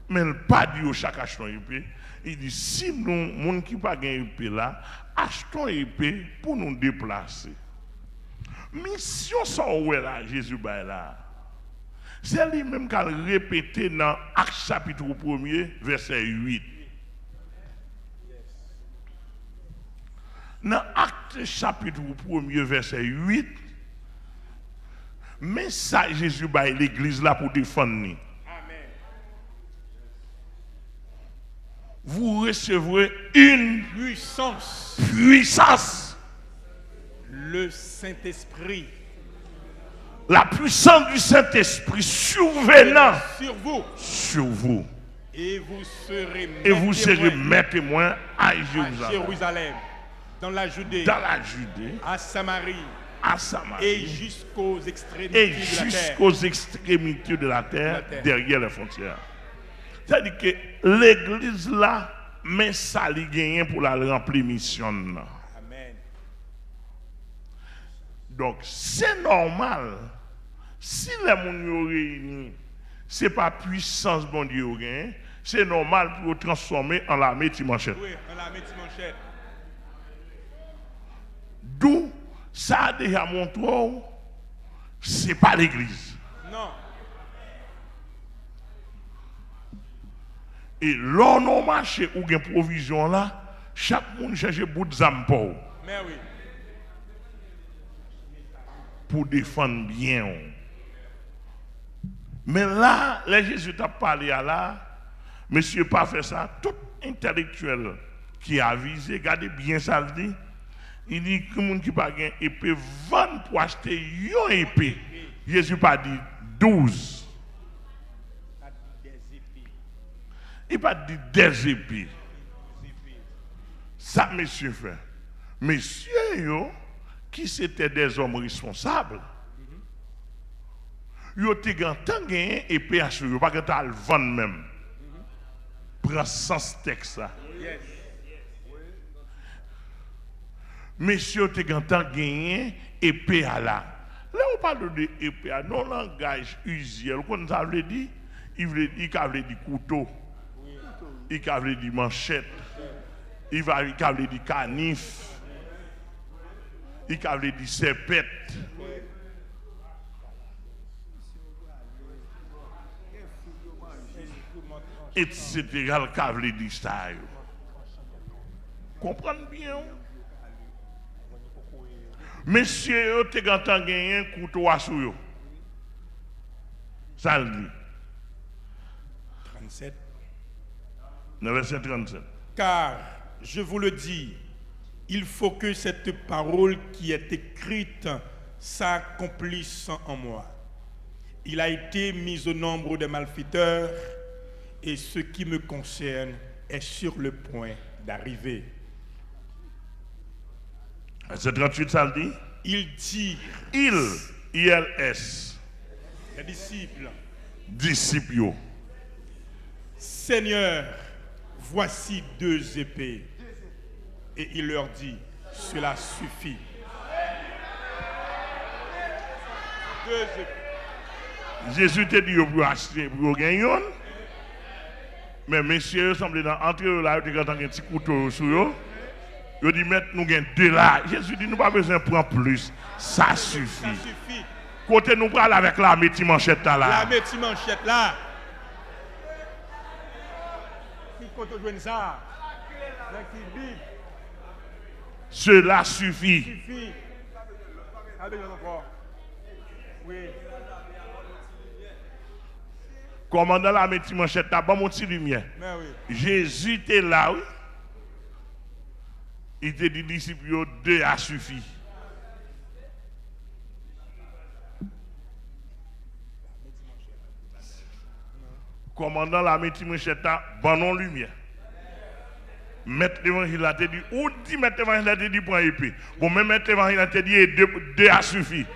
Mais il n'a pas dit chaque achetons épée. Il dit, si nous, gens qui pas gagné épée là, achetons épée pour nous déplacer. Mission sans là, Jésus là. C'est lui-même qui a répété dans Actes chapitre 1er, verset 8. Dans Actes chapitre 1er, verset 8, mais ça, Jésus a l'église là pour défendre nous. Amen. Vous recevrez une Puissance. Le Saint-Esprit. La puissance du Saint-Esprit survenant sur vous. Et vous serez mes témoins à Jérusalem. Dans la Judée. À Samarie. Et jusqu'aux extrémités de la terre, derrière les frontières. C'est-à-dire que l'église là, mais ça lui gagne pour la remplir mission. Amen. Donc c'est normal. Si les gens sont réunis, ce n'est pas puissance bon Dieu gagne, c'est normal pour transformer en l'armée Timanchette. Oui, en l'armée Timanchette. D'où ça a déjà montré, ce n'est pas l'église. Non. Et l'on a marché où il y a une provision là, chaque monde cherche bout de zam pour. Mais oui. Pour défendre bien. Mais là, les Jésus t'a parlé à là, monsieur pas fait ça, tout intellectuel qui a visé, regardez bien ça le dit. Il dit que les gens qui n'ont pas d'épée vendent pour acheter une épée. Jésus pas dit 12. Il pas dit des épées. Ça, monsieur fait. Messieurs, qui c'était des hommes responsables, ils ont gagné épée à ce pas que tu as le vendre même. Prends sens texte ça. Messieurs, tu as gagné épée à là. Là, on parle de épée à non langage usuel. Quand ça veut dire, il veut dire couteau, il veut dire manchette, il veut dire canif, il veut dire serpette. etc. Le cavalier dit ça. Comprenez bien. Messieurs, tu as gagné un couteau à sou. Ça le dit. 37. Le verset 37. Car, je vous le dis, il faut que cette parole qui est écrite s'accomplisse en moi. Il a été mis au nombre des malfaiteurs et ce qui me concerne est sur le point d'arriver. Verset 38, ça le dit. Il dit, ILS, les disciples. Seigneur, voici 2 épées. Et il leur dit, cela suffit. 2 épées. Jésus te dit pour acheter, pour gagner. Mais messieurs, semblent entre eux là, ils ont un petit couteau sur eux. Ils disent, maintenant nous gagnons 2 là. Jésus dit, nous pas besoin de prendre plus. Ça suffit. Ça suffit. Côté nous parle avec la métier manchette là. La métier manchette là. Qui compte jouer ça? Cela suffit. Suffit. Oui. Commandant la métier manchette là, bon mon petit lumière. Oui. Jésus était là, oui. Il te dit, disciples, 2 a suffi. Commandant la métier manchette là, bon non lumière. Mettre l'évangile a te dit, ou dit mettre l'évangile a te dit pour épée. Bon, même mettre l'évangile a te dit, 2 a suffi.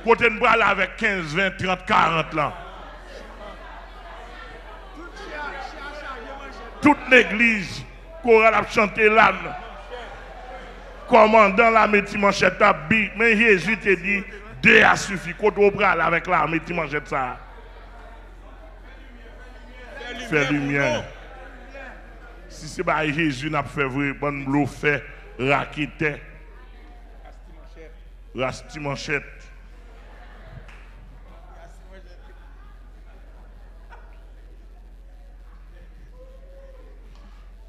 Côté de bras là avec 15, 20, 30, 40 là. Toute l'église, chorale a chanté l'âme. Commandant la métier manchette là, mais Jésus te dit, 2 a suffi. Côté de bras là avec la métier manchette ça. Fais lumière. Si c'est pas Jésus n'a fait vrai, bon l'eau fait raquette. Rasti manchette.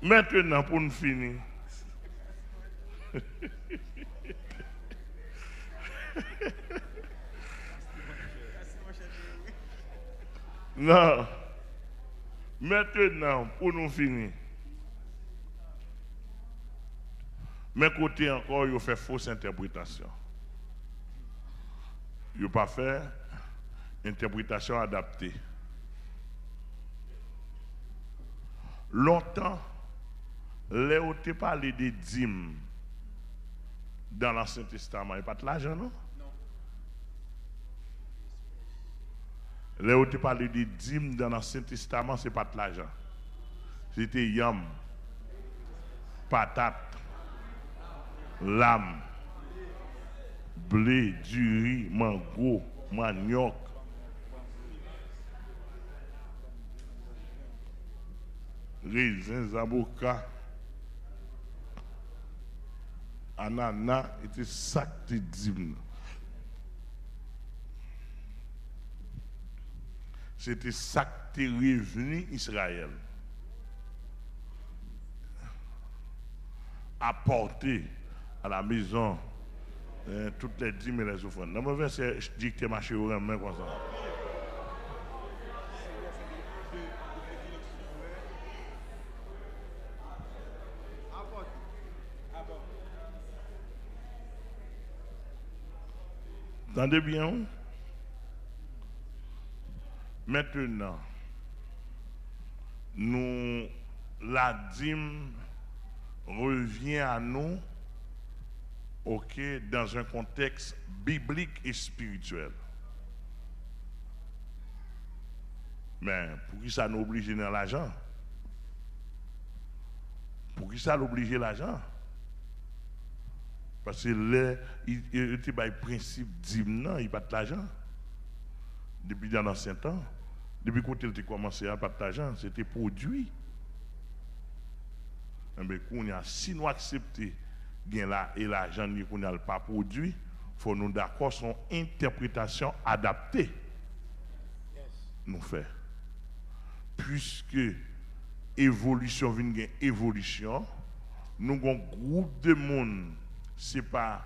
Maintenant pour nous finir. Non. Maintenant pour nous finir. Mais côté encore, il fait fausse interprétation. Il n'a pas fait interprétation adaptée. Longtemps, les ont parlé des dîmes dans l'Ancien Testament. Il n'y a pas de l'argent, non? Les ont parlé des dîmes dans l'Ancien Testament, ce n'est pas de l'argent. C'était yam, patate, lame, blé, du riz, mango, manioc. Raisins, avocats, ananas, était sac de dîmes. C'était sac de revenu Israël. Apporté à la maison toutes les dîmes et les offrandes. Dans mon verset, je dis que tu es marché au main comme ça. Entendez bien? Maintenant, la dîme revient à nous, ok, dans un contexte biblique et spirituel. Mais pour qui ça nous oblige dans l'argent? Pour qui ça l'oblige l'argent? Parce que là, il y a un principe dîme, il n'y a pas de l'argent. Depuis dans l'ancien temps, depuis quand il a commencé à pas de l'argent, c'était produit. Mais si nous acceptons et l'argent qu'on n'a pas produit, il faut nous d'accord sur une interprétation adaptée. Nous faire. Puisque évolution vient une évolution. Nous avons un groupe de monde, ce n'est pas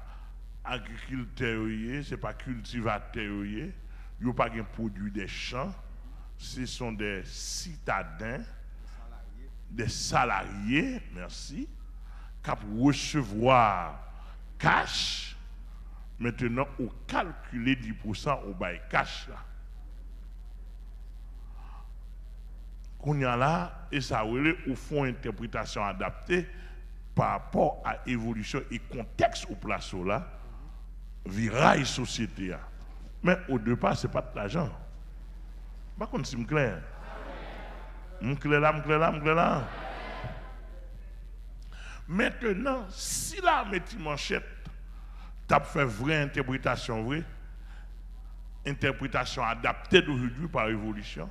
agriculteur, ce n'est pas cultivateur, ils n'ont pas de produits des champs, ce sont des citadins, des salariés, merci, qui recevoir cash. Maintenant, on calcule 10% au bail cash là. Qu'on y a là, et ça au fond interprétation adaptée par rapport à l'évolution et contexte au place là, viraille société. Mais au départ, ce n'est pas de l'argent. Par contre, c'est clair. Clair. Maintenant, si la métier manchette, t'as fait vraie interprétation, interprétation adaptée d'aujourd'hui par l'évolution,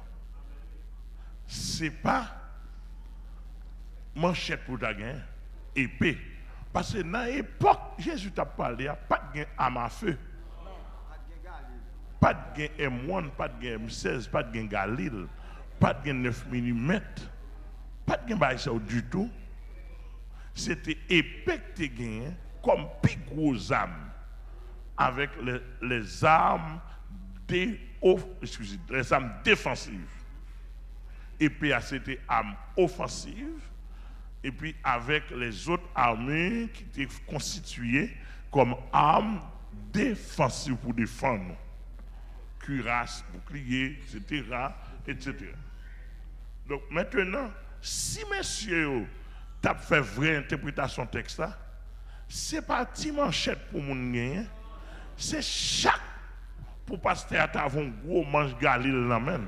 c'est pas manchette pour ta gain, épée. Parce que dans l'époque, Jésus t'a parlé, pas de gain à ma feu. Pas de gain M1, pas de gain M16, pas de gain Galil, pas de gain 9 mm, pas de gain ça du tout. C'était épée que tu gagné comme plus gros armes avec les armes les armes défensives. Épée c'était arme offensive et puis avec les autres armées qui étaient constituées comme armes défensives pour défendre. Cuirasse, bouclier, etc. Donc maintenant, si messieurs t'as fait vraie interprétation texte là, c'est pas petit manchette pour mon gagner, c'est chaque pour pasteur à un gros manche Galil dans main.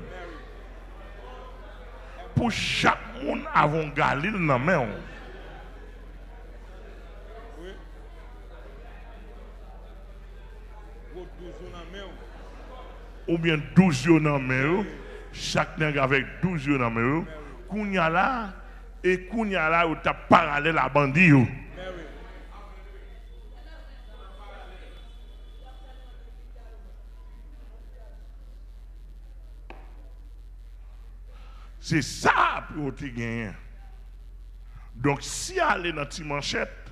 Pour chaque monde avoir Galil dans main. Ou bien 12 yeux dans main, chaque nègre avec 12 yeux dans main. Kounya là et kounya là où t'as parallèle à bandit. C'est ça pour te gagner. Donc si aller dans ti manchette,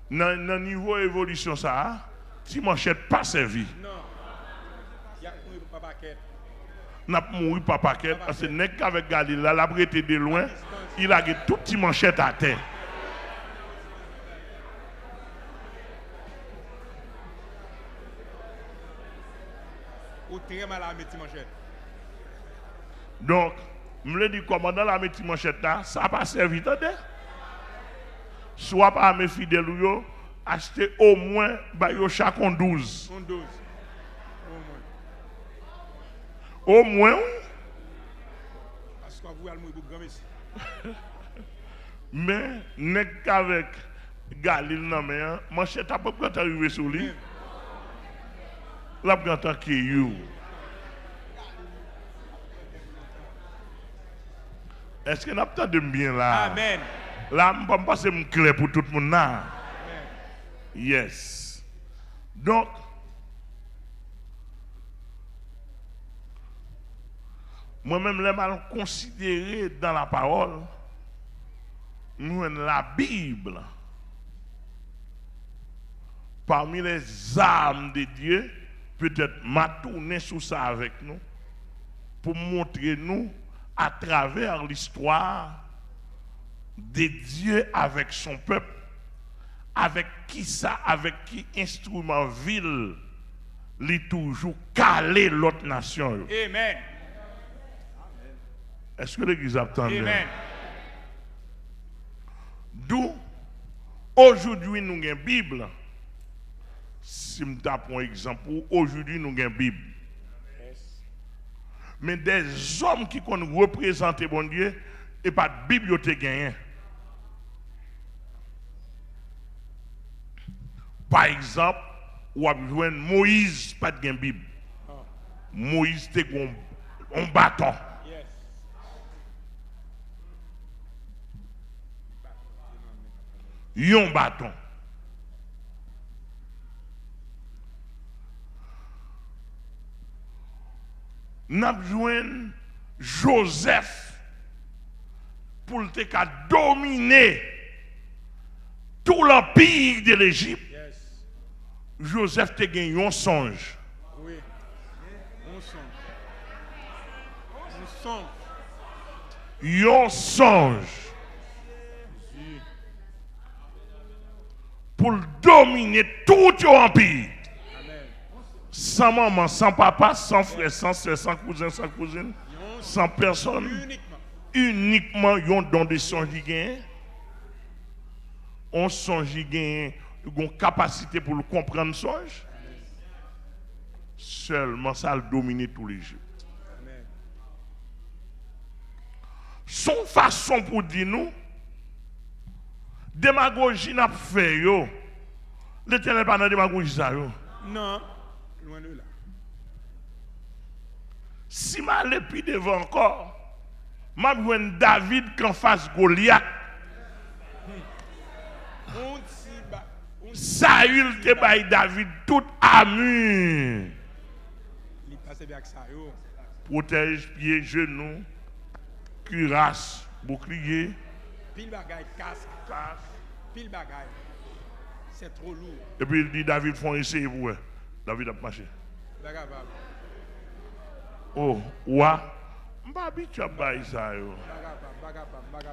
dans niveau évolution ça, ti manchette pas servi. Non. Il y a mouru par paquet. N'a pas mouru par paquet parce que nèg avec Galil là, l'a prêté de loin, il a tout ti manchette à terre. Ou très mal à mettre manchette. Donc je me dis, commandant la métier manchette là, ça n'a pas servi, attendez. Soit par mes fidèles ou acheter au moins chacun 12. Au moins. Parce que vous allez mourir pour grand messie. Mais, n'est qu'avec Galil non mais, manchette à peu près arrivé sur lui. Là, quand qui you. Est-ce que nous avons bien là? Amen. Là, je ne peux pas passer clair pour tout le monde là. Amen. Yes. Donc, moi-même, je mal considéré dans la parole, nous avons la Bible. Parmi les armes de Dieu, peut-être m'a tourné sur ça avec nous, pour montrer nous à travers l'histoire de Dieu avec son peuple, avec qui ça, avec qui instrument vil, il toujours calé l'autre nation. Amen. Est-ce que l'Église attend bien? Amen. D'où, aujourd'hui, nous avons une Bible. Si je prends un exemple, aujourd'hui, nous avons une Bible. Mais des hommes qui ont représenté bon Dieu, et pas de bibliothèque gagnée. Par exemple, ou a besoin de Moïse, pas de Bible. Moïse était un bâton. Un bâton. Nous avons besoin Joseph, pour te dominer tout l'empire de l'Égypte, Yes. Joseph te gagné un songe. Oui. On songe. On songe. Un songe Jésus. pour dominer tout l'empire. Amen. Sans maman, sans papa, sans frère, sans soeur, sans cousin, sans cousine, sans personne. Uniquement. Uniquement yon don de songe qui gagne. On songe qui gagne une capacité pour le comprendre songe. Seulement ça le domine tout l'Égypte. Amen. Son façon pour dire nous, démagogie n'a pas fait yo. L'Éternel pas dans démagogie ça yo. Non. Loin de là. Si m'a allé plus devant encore, m'a besoin David qu'en face Goliath. On t'y bat. Saül te baille David tout armure. Il passe bien avec ça. Yo. Protège pieds, genoux, cuirasse, bouclier. Pile bagaille, casque. Pile bagaille. C'est trop lourd. Et puis il dit David font essayer pour eux. David a marché. Bagaille, Oh, ouah. M'pas habitué à bailler ça yo. bagaille.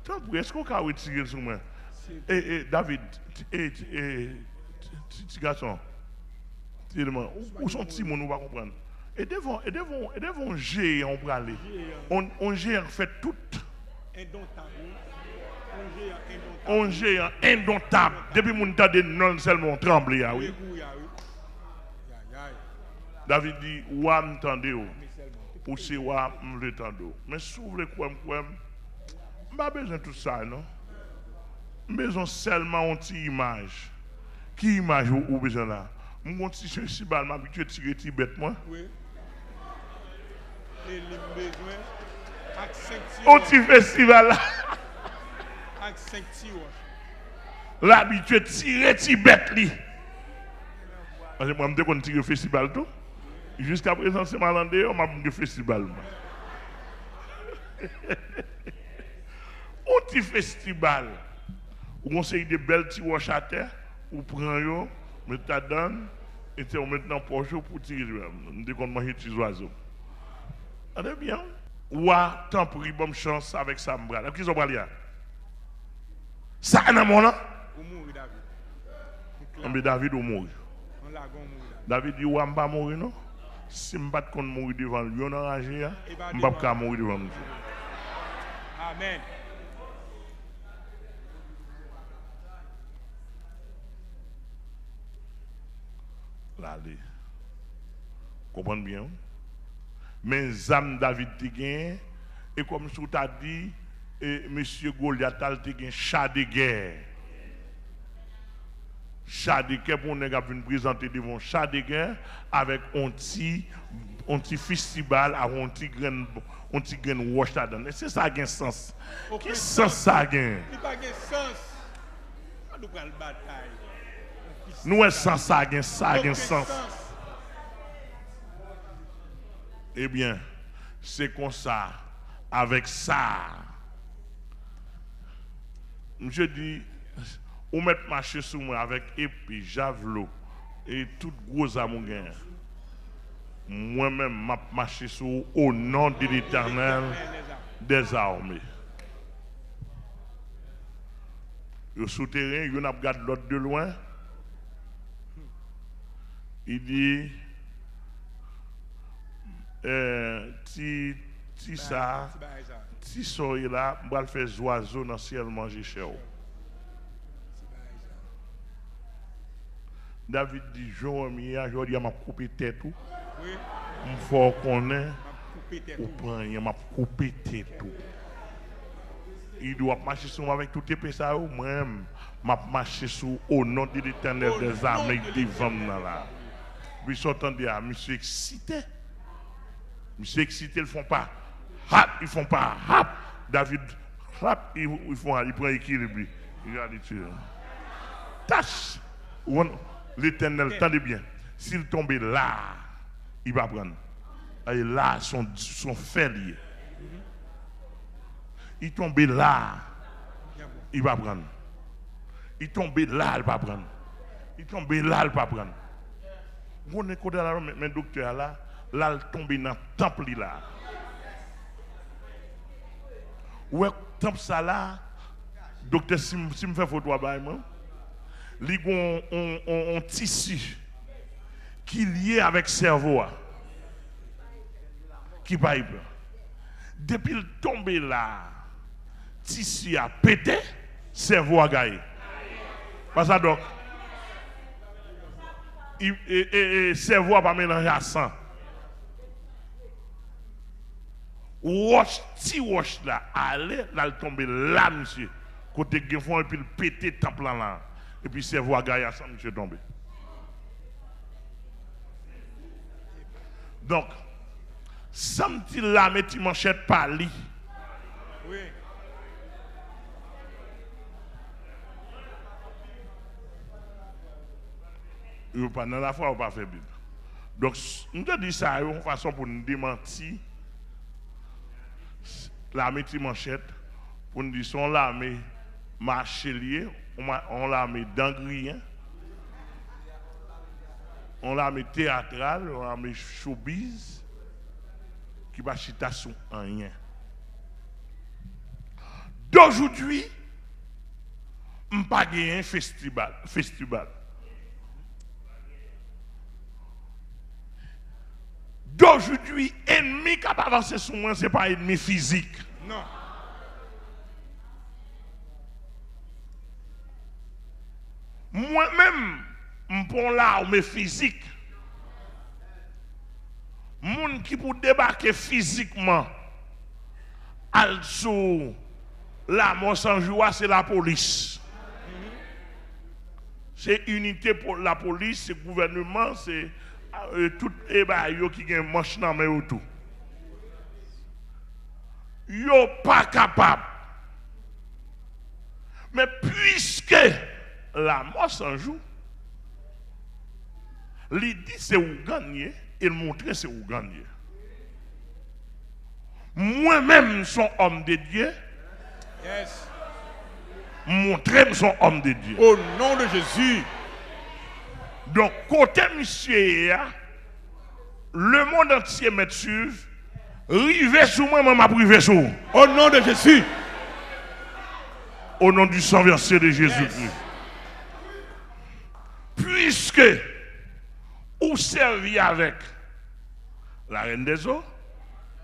Tant pis, est-ce qu'on peut retirer sur moi? David, petit garçon. Où sont petits moun, on va comprendre. Et devant géant, on peut aller. On géant fait tout. Indomptable. On géant indomptable. Depuis mon temps de non seulement tremblé, ah oui. David dit, ouah m'tendez ou. Ou c'est ouah m'le tendez. Mais si vous voulez quoi, pas besoin de tout ça, non? Besoin seulement une petite image. Qui image ou besoin là? Mon petit festival m'a habitué à tirer des bêtes moi. Oui. Et les besoins. Avec 5 Au petit festival là. Avec 5 tirs. L'habitué de tirer des bêtes li. Parce que moi je me tirer festival tout. Jusqu'à présent c'est malandé, on m'a dit festival. Au petit festival. Ou conseille des belles petits roches à terre, ou prend yo, met ta donne, et tu met dans poche pour tirer. On dit qu'on mange des petits oiseaux. Allez bien. Ouah, tant pis, bonne chance avec ça m'bral. Qui sont bral? Ça n'a mon là? Ou mourir David. On David ou mourir. On l'a gon mourir. David dit ouah m'pas mourir non? Si m'pas qu'on mourir devant lui on enragé, m'pas pas mourir devant lui. Amen. Allez. Comprenez bien? Mais âme David te gagne et comme tu t'as dit, monsieur Goliath te gagne chat de guerre. Chat de guerre pour nous venir présenter devant chat de guerre avec un petit festival avec un petit grain wash là dedans. C'est ça qui a un sens. Quel sens ça a? Il pas de sens. Nous prenons la bataille. Nous sens ça a un sens. Eh bien, c'est comme ça, avec ça. Je dis, on met marcher sur moi avec épée, javelot et tout gros amour. Moi-même, je marche sur au nom de l'Éternel des armées. Au souterrain, il y a regardé l'autre de loin. Il dit, ti ça, ti soy là, je vais faire des oiseaux dans le ciel manger chez vous. David dit, je m'a coupé tête tout. Il faut qu'on ait, ou prend, il m'a coupé tête tout. Il doit marcher sur moi avec tout épée ça, moi-même, m'a marché sur au nom de l'Éternel des armées devant là. Puis s'entendez à monsieur excité. Monsieur excité, ils font pas. Hap, ils font pas. Hap. David, hap, ils prend équilibre. Il a dit, tâche. L'Éternel, tendez bien. S'il tombe là, il va prendre. Et là, son fait lié. Il tombe là, il va prendre. Il tombe là, il va prendre. Il tombe là, il va prendre. Vous ne connaissez pas mais docteur là, là, il tombe dans le temple là. Ouais, temple ça là, docteur, si me fait photo à moi, il y a un tissu qui est lié avec le cerveau. Qui va y depuis le tombé là, tissu a pété, cerveau a gagné. Parce que donc, cerveau a pas mélangé à sang. Si wash là, allez, là, il tombe là, monsieur. Côté Guéfon, et puis il pété temple là. Et puis cerveau a gagné à sang, monsieur tombé. Donc, samedi là, mettez manchette par lui. Oui. Vous pas dans la foi ou pas fait Bible. Donc, nous te dit ça une façon pour nous démentir l'armée de manchette, pour nous dire son l'armée marchelier, on l'armée d'angrien, on l'armée théâtrale, on l'armée showbiz, qui va chita sous rien. D'aujourd'hui, on n'a pas gagné un festival. D'aujourd'hui, ennemi qui a avancé sur moi, ce n'est pas ennemi physique. Non. Moi-même, je prends l'arme physique. Moun qui pour débarquer physiquement, also, la mort sans joie, c'est la police. C'est unité pour la police, c'est gouvernement, c'est tout les bails qui ont manche dans main tout. Yo pas capable. Mais puisque la mort sans joue, l'idée c'est où gagner et le montrer c'est où gagner. Moi-même son homme de Dieu. Yes. Montrer son homme de Dieu. Au nom de Jésus. Donc, côté monsieur, le monde entier me suivre, rive sur moi, m'a privé sur. Au nom de Jésus. Au nom du sang versé de Jésus-Christ. Yes. Puisque vous servez avec la reine des eaux,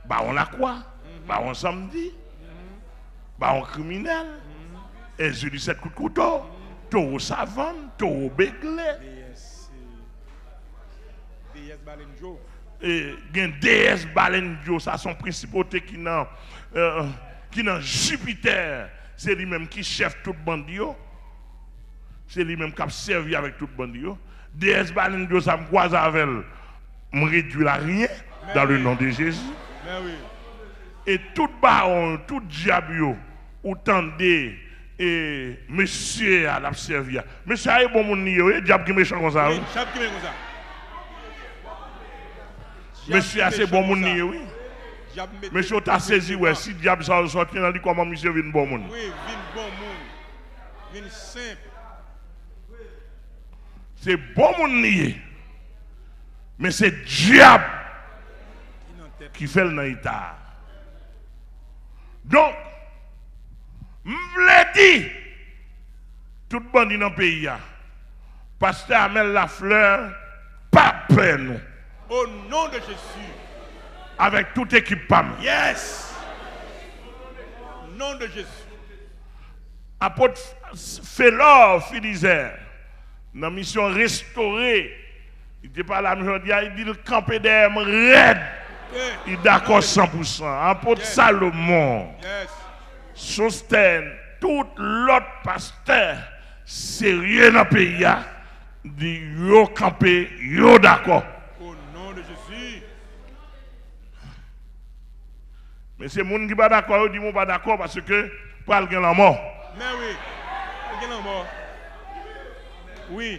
bah on la quoi, bah on samedi, bah on criminel, et je dis 7 coups de couteau, taureau savane, taureau béglé. DS Balenjo. Et gen DS Balenjo, ça son principauté qui dans Jupiter, c'est lui-même qui chef tout bandit. C'est lui-même qui a servi avec tout bandit. DS Balenjo, ça me croise avec elle, me réduit à rien dans le nom de Jésus. Oui. Et tout baron, tout diable, ou tendez, et monsieur a servi. Monsieur a bon moun nié, diable qui méchant comme ça. Oui, diable qui méchant comme ça. Monsieur a c'est bon moun nié, oui. Monsieur t'a saisi, ouais, si diable ça sorti dans lui, comment monsieur vient bon moun. Oui, vient bon moun. Vient simple. C'est bon moun nié. Mais c'est diable qui fait le naïta. Donc, m'vle dit, tout bandit dans le pays, pasteur Amel Lafleur, pas peur nous. Au nom de Jésus. Avec toute équipe PAM. Yes. Au nom de Jésus. Apôtre Félor Filizer, dans la mission restaurée, il n'était pas là, il dit le camper derrière raide. Il est d'accord 100%. Apôtre Salomon, Sosten, tout l'autre pasteur sérieux dans le pays, dit yo camper, yo d'accord. Au nom de Jésus. Mais c'est les gens qui ne sont pas d'accord, ils disent pas d'accord parce que pour aller la mort. Mais oui, il la mort. Oui.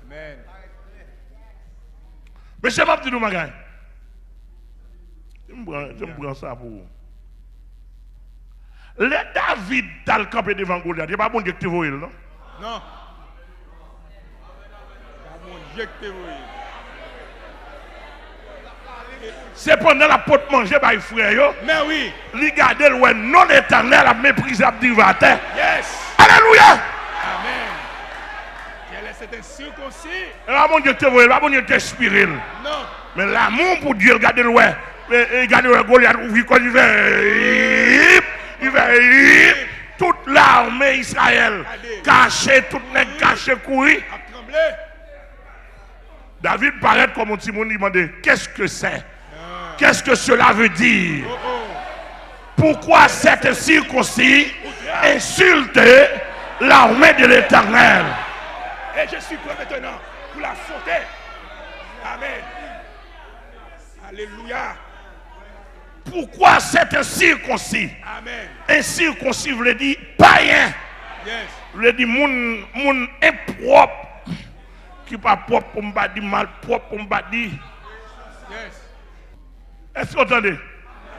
Amen. Mais c'est pas petit de magasin. Je me prends ça pour vous. Les David t'as le campé devant Goliath. Il pas bon Dieu que tu vois, non? Non. Mon Dieu que tu vois. C'est pendant la pote manger par les frères. Mais oui. Regardez le non éternel a méprisé à dire à terre. Yes. Alléluia. Amen. Quel est cet circoncis? Là, mon Dieu te voit, là, mon Dieu t'inspire. Non. Mais l'amour pour Dieu, regardez le regardez le Goliath, il va toute l'armée Israël cachée, toute nègre cachée, courir. A tremblé. David paraît comme un petit monde, il demande qu'est-ce que c'est? Qu'est-ce que cela veut dire? Pourquoi cette circoncis insulte l'armée de l'Éternel? Et je suis prêt maintenant pour l'affronter. Amen. Alléluia. Pourquoi cette circoncis? Amen. Un circoncis veut dire païen. Yes. Veut dire moun impropre. Qui pas propre pour me dire mal propre pour me dire. Yes. Est-ce que vous entendez?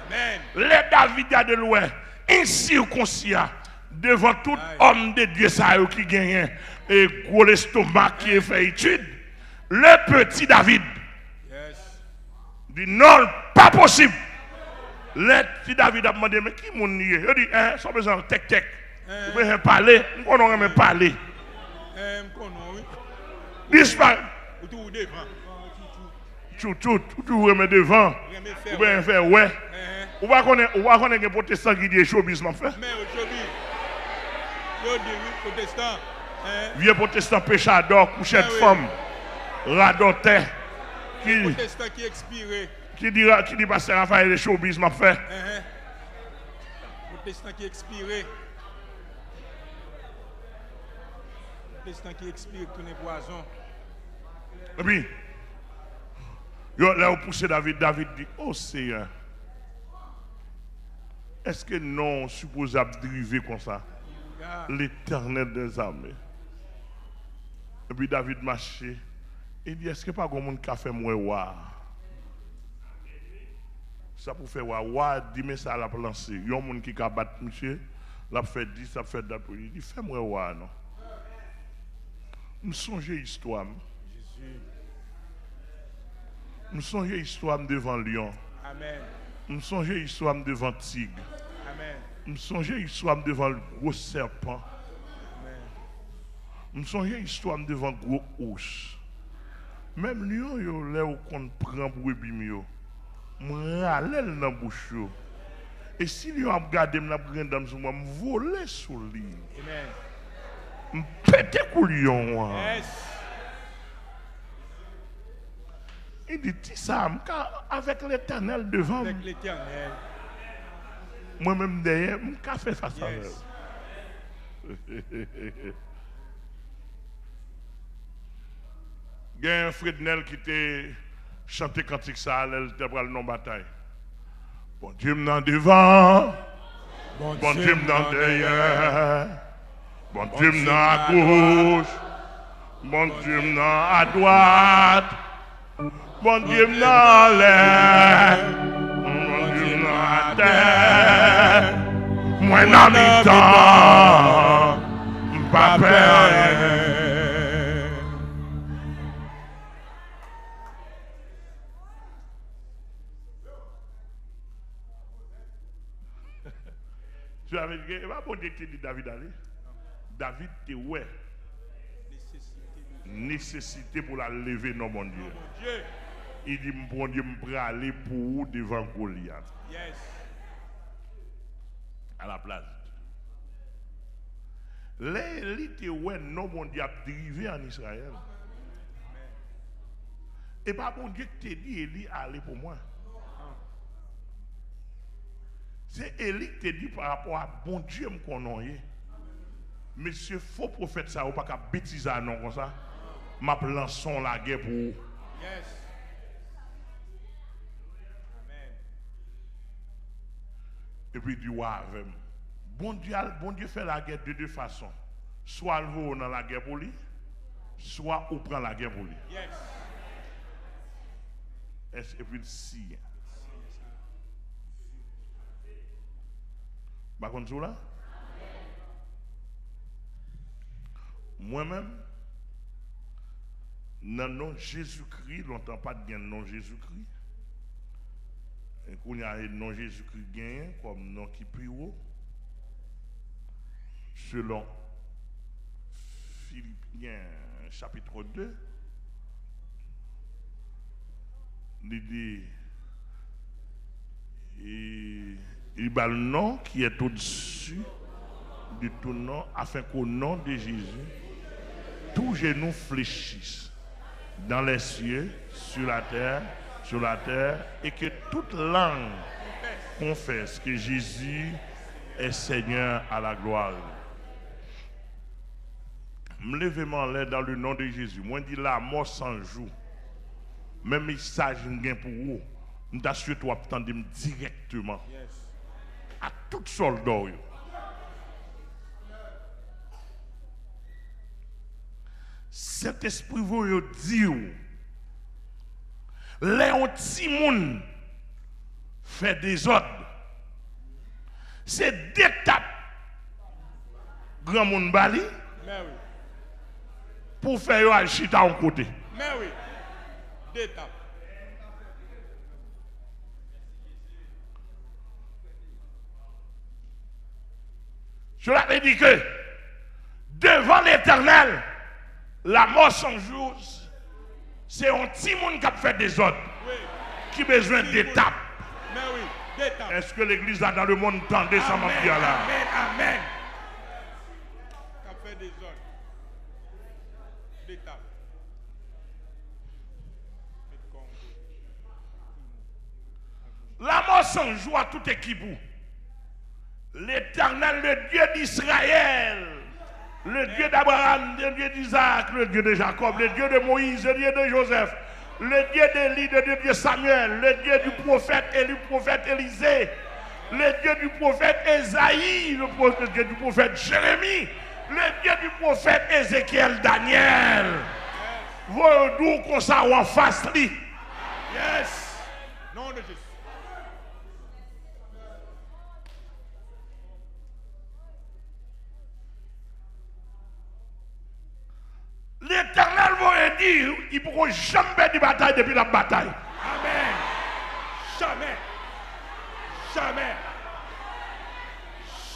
Amen. Les David a de loin, incirconcis devant tout homme de Dieu ça qui gagne et gros l'estomac qui est fait étude. Le petit David Yes. dit non, pas possible. Le petit David a demandé mais qui mon nié? Il dit hein, sans besoin tech. Vous pouvez parler, on n'aurait même parler. Disparaît. Tout devant. Tout remet devant. Ou bien faire ouais. Ou pas connaître un protestant qui dit showbiz m'a fait. Mais aujourd'hui, yo dit protestant. Vieux protestant péchador, couché de femme, radoté, Protestant qui expiré. qui dit pasteur Raphaël le showbiz m'a fait. Protestant qui expiré. Protestant qui expire tous les poisons. Et puis, là où poussé David dit, oh Seigneur, est-ce que non supposable driver comme ça? L'Éternel des armées. Et puis David marchait. Il dit, est-ce que pas grand monde qui a fait moi wa? Ça pour faire wa, dit mais ça l'a lancé. Il y a un monde qui a battu monsieur, l'a fait 10, ça fait d'autres. Il dit, fais moi wa non. Nous songeons l'histoire. Nous songeons l'histoire devant lion. Amen. Nous songeons l'histoire devant tigre. Amen. Nous songeons l'histoire devant le gros serpent. Amen. Nous songeons l'histoire devant le gros ours. Même lion, yo là où qu'on prend brebis mio. Moi râle dans bouche yo. Et si lion a regardé me prendre dans moi, me voler sur lui. Amen. Me péter couillon. Yes. Il dit ça avec l'Éternel devant. Avec l'Éternel. Moi-même derrière, je fais face à Yes. Il y a un Frednel qui t'a chanté cantique ça, elle était pour le nom bataille. Bon Dieu m'en devant, bon Dieu m'en derrière, bon Dieu m'en à gauche, bon Dieu m'en à droite, bon Dieu m'en à l'air, bon Dieu m'en à terre. Moi dans mes temps, pas peur. Tu avais dit, il va bon Dieu dit David aller. David te ouais. Nécessité pour la lever, non mon Dieu. Il dit, bon Dieu, je vais aller pour vous devant Goliath. Yes. À la place. L'élite, ouais, non mon Dieu, a drivé en Israël. Et pas bon Dieu qui te dit, Élie, allez pour moi. C'est Élie qui te dit par rapport à bon Dieu me connaît. Monsieur, faux prophète, ça, ou pas qu'à bêtiser non comme ça. M'a lançon la guerre pour vous. Yes. Amen. Et puis, il dit, ouais, bon Dieu fait la guerre de deux façons. Soit il va dans la guerre pour lui, soit il prend la guerre pour lui. Yes. Et puis, si. Par contre, là, moi-même, dans le nom de Jésus-Christ, longtemps pas de nom Jésus-Christ. Et qu'on y a un nom Jésus-Christ gagné comme nom qui plus haut. Selon Philippiens chapitre 2, il dit, il bat le nom qui est au-dessus de tout nom, afin qu'au nom de Jésus, tous genoux fléchissent dans les cieux, sur la terre, et que toute langue confesse que Jésus est Seigneur à la gloire. Me levez en l'air dans le nom de Jésus. Moi, je dis la mort sans jour. Même message pour vous, je t'assure que attendre directement à tout soldat. Cet esprit vous dit, les petits moun fait des ordres. C'est d'étape grand moun bali pour faire un chita en côté. Mais oui, d'étape. Cela veut dire que devant l'Éternel, la mort sans jour, c'est un petit monde qui a fait des ordres, qui a besoin d'étapes. Mais oui, d'étapes. Est-ce que l'Église a dans le monde tendait ça m'a dit là? Amen, amen. Qui a fait des ordres, d'étapes. La mort sans jour à toute équipe. L'Éternel, le Dieu d'Israël, le Dieu d'Abraham, le Dieu d'Isaac, le Dieu de Jacob, le Dieu de Moïse, le Dieu de Joseph, le Dieu d'Élie, le Dieu de Samuel, le Dieu du prophète Élisée, le Dieu du prophète Ésaïe, le Dieu du prophète Jérémie, le Dieu du prophète Ézéchiel, Daniel. Vous nous qu'on ça en face lui. Yes. Nom de Jésus. L'Éternel vous dire, il ne pourra jamais perdre de bataille depuis la bataille. Amen. Jamais. Jamais.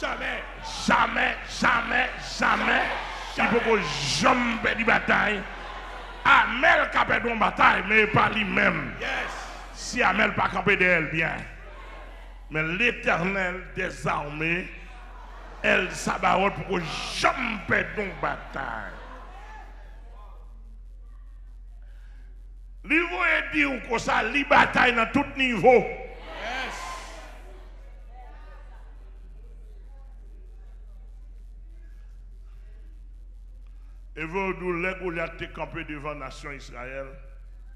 Jamais. Jamais, jamais, jamais. Il ne pourra jamais perdre de bataille. Amel qui a perdu une bataille, mais pas lui-même. Yes. Si Amel n'a pas campé d'elle, bien. Mais l'Éternel des armées, elle Sabaoth pour jamais perdre une bataille. Lui veut dire que ça li bataille dans tout niveau. Yes. Et vous nous les Goliath est campé devant la nation Israël.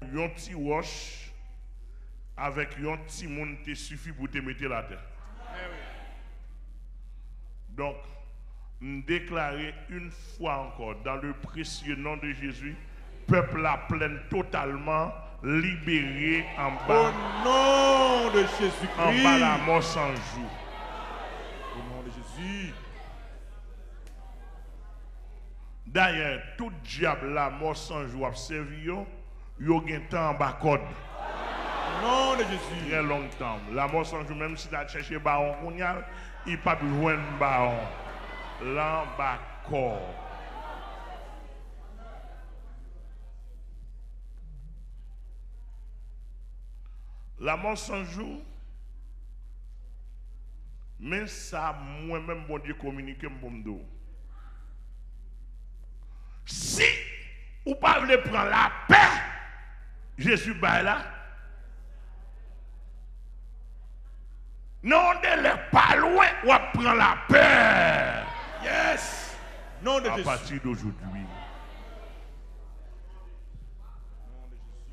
Un petit roche avec un petit monde te suffit pour te mettre la terre. Donc, nous déclarer une fois encore dans le précieux nom de Jésus, peuple la plaine totalement libéré en bas. Au nom de Jésus-Christ. En bas la mort sans jour. Au nom de Jésus. D'ailleurs, tout diable la mort sans jour a servi yo gen temps en bas code. Au nom de Jésus. Très longtemps. La mort sans jour, même si tu as cherché baron, il n'y a pas besoin de baron. Là en bas corps. La mort sans jour, mais ça, moi-même, bon Dieu communique mon dos. Si vous ne pouvez pas prendre la paix, Jésus bat là. Non, ne l'est pas loin, ou prendre la paix. Yes. Nom de À Jésus. partir d'aujourd'hui.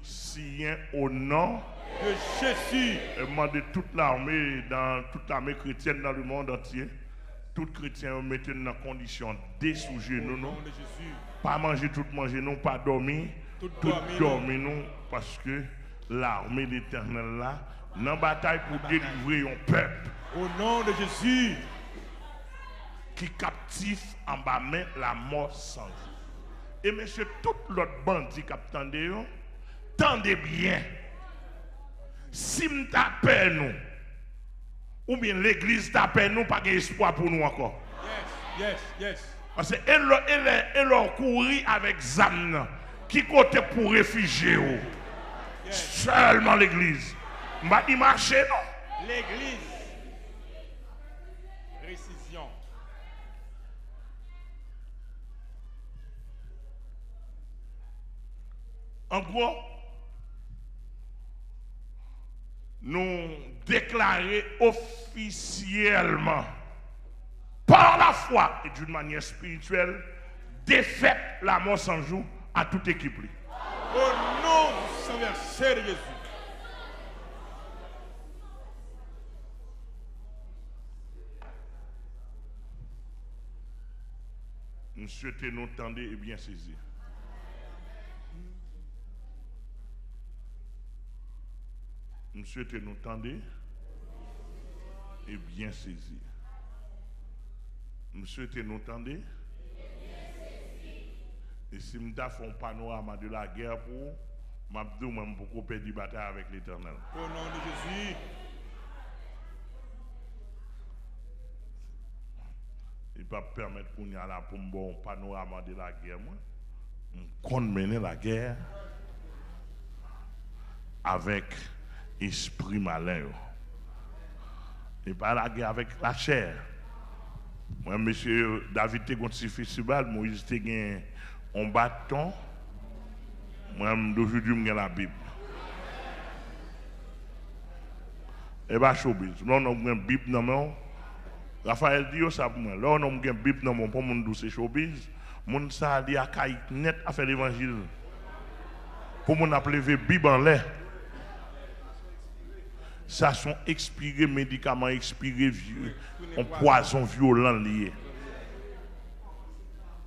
Si au nom De Jésus. demandez toute l'armée, dans toute l'armée chrétienne dans le monde entier, tout chrétien mettez dans condition dessous genoux, Au nom non? de Jésus. Pas manger, tout manger, non, pas dormir, Tout tout dormir, dormir, non, parce que l'armée de l'Éternel là, dans la bataille pour délivrer un peuple. Au nom de Jésus. qui captif en bas main la mort sans jour. Et monsieur, tout l'autre bandit qui attendait, tendez bien. Si nous tapons nous, ou bien l'église tape nous, pas d'espoir pour nous encore. Yes. Parce que elle a couru avec Zamna, qui côté pour réfugier. Seulement l'église. Je vais dire marcher, non? L'église. Précision. En gros, nous déclarer officiellement, par la foi et d'une manière spirituelle, défaite la mort sans jour à toute équipe. Au nom du Saint-Verset de Jésus. Nous souhaitons nous tendre et bien saisir. Nous souhaitons nous tendre et bien saisir. Nous souhaitons nous tendre. Et si nous avons un panorama de la guerre pour nous, même beaucoup perdre la bataille avec l'Éternel. Au nom de Jésus. Il ne peut pas permettre qu'on y a là pour un bon panorama de la guerre. On mener la guerre avec esprit malin. Et pas la guerre avec la chair. Moi, monsieur David te contre festival, Moïse te gagné un bâton. Moi, d'aujourd'hui, j'ai la Bible. Et pas showbiz. Là, on a une Bible dans mon. Raphaël dit ça pour moi. Là, on a une Bible dans mon. Pour mon douce showbiz. Mon ça dit à caït net à faire l'évangile. Pour mon appeler Bible en l'air. Ça sont expirés, médicaments expirés, un poison violent lié.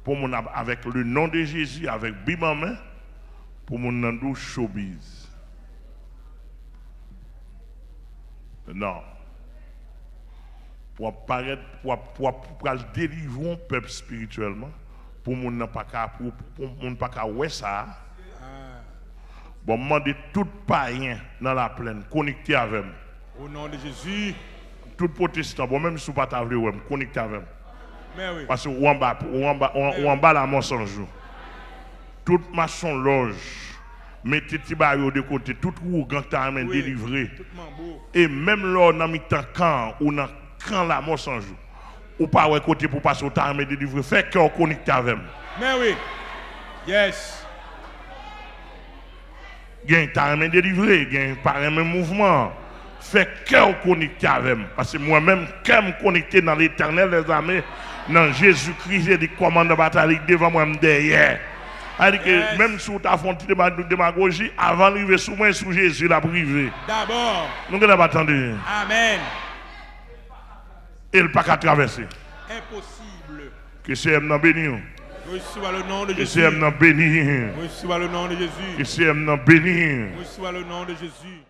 Pour mon avec le nom de Jésus, avec Bible en main, pour mon nom showbiz. Non. Pour apparaître, pour délivrer un peuple spirituellement, pour mon n'a pas qu'à ouais ça. Bon, demander tout païen dans la plaine, connecté avec moi. Au nom de Jésus. Tout protestant, bon, même si vous ne pouvez pas connecté avec moi. Mais oui. Parce que ou en bas la mort sans jour. Toute maçon loge, mettez petit baril de côté, tout roue quand tu as délivré. Et même là, dans le camp, ou dans camp la mort sans jour, ou pas à côté pour passer au temps de délivrer, fait qu'on connecté avec moi. Mais oui. Yes. Gain ta délivré, gain par un même mouvement. Fait cœur connecté avec moi. Parce que moi-même, quand je me connecté dans l'éternel des armées, dans Jésus-Christ, j'ai dit commande de bataille devant moi derrière. C'est-à-dire que même si tu as fait de démagogie, avant d'arriver sous moi, sous Jésus, la privé. D'abord. Nous ne pas attendre. Amen. Et le pas qu'à traverser. Impossible. Que c'est un béni. Reçois le nom de Que Jésus. c'est un béni. Reçois le nom de Jésus. Que c'est un béni. Reçois le nom de Jésus.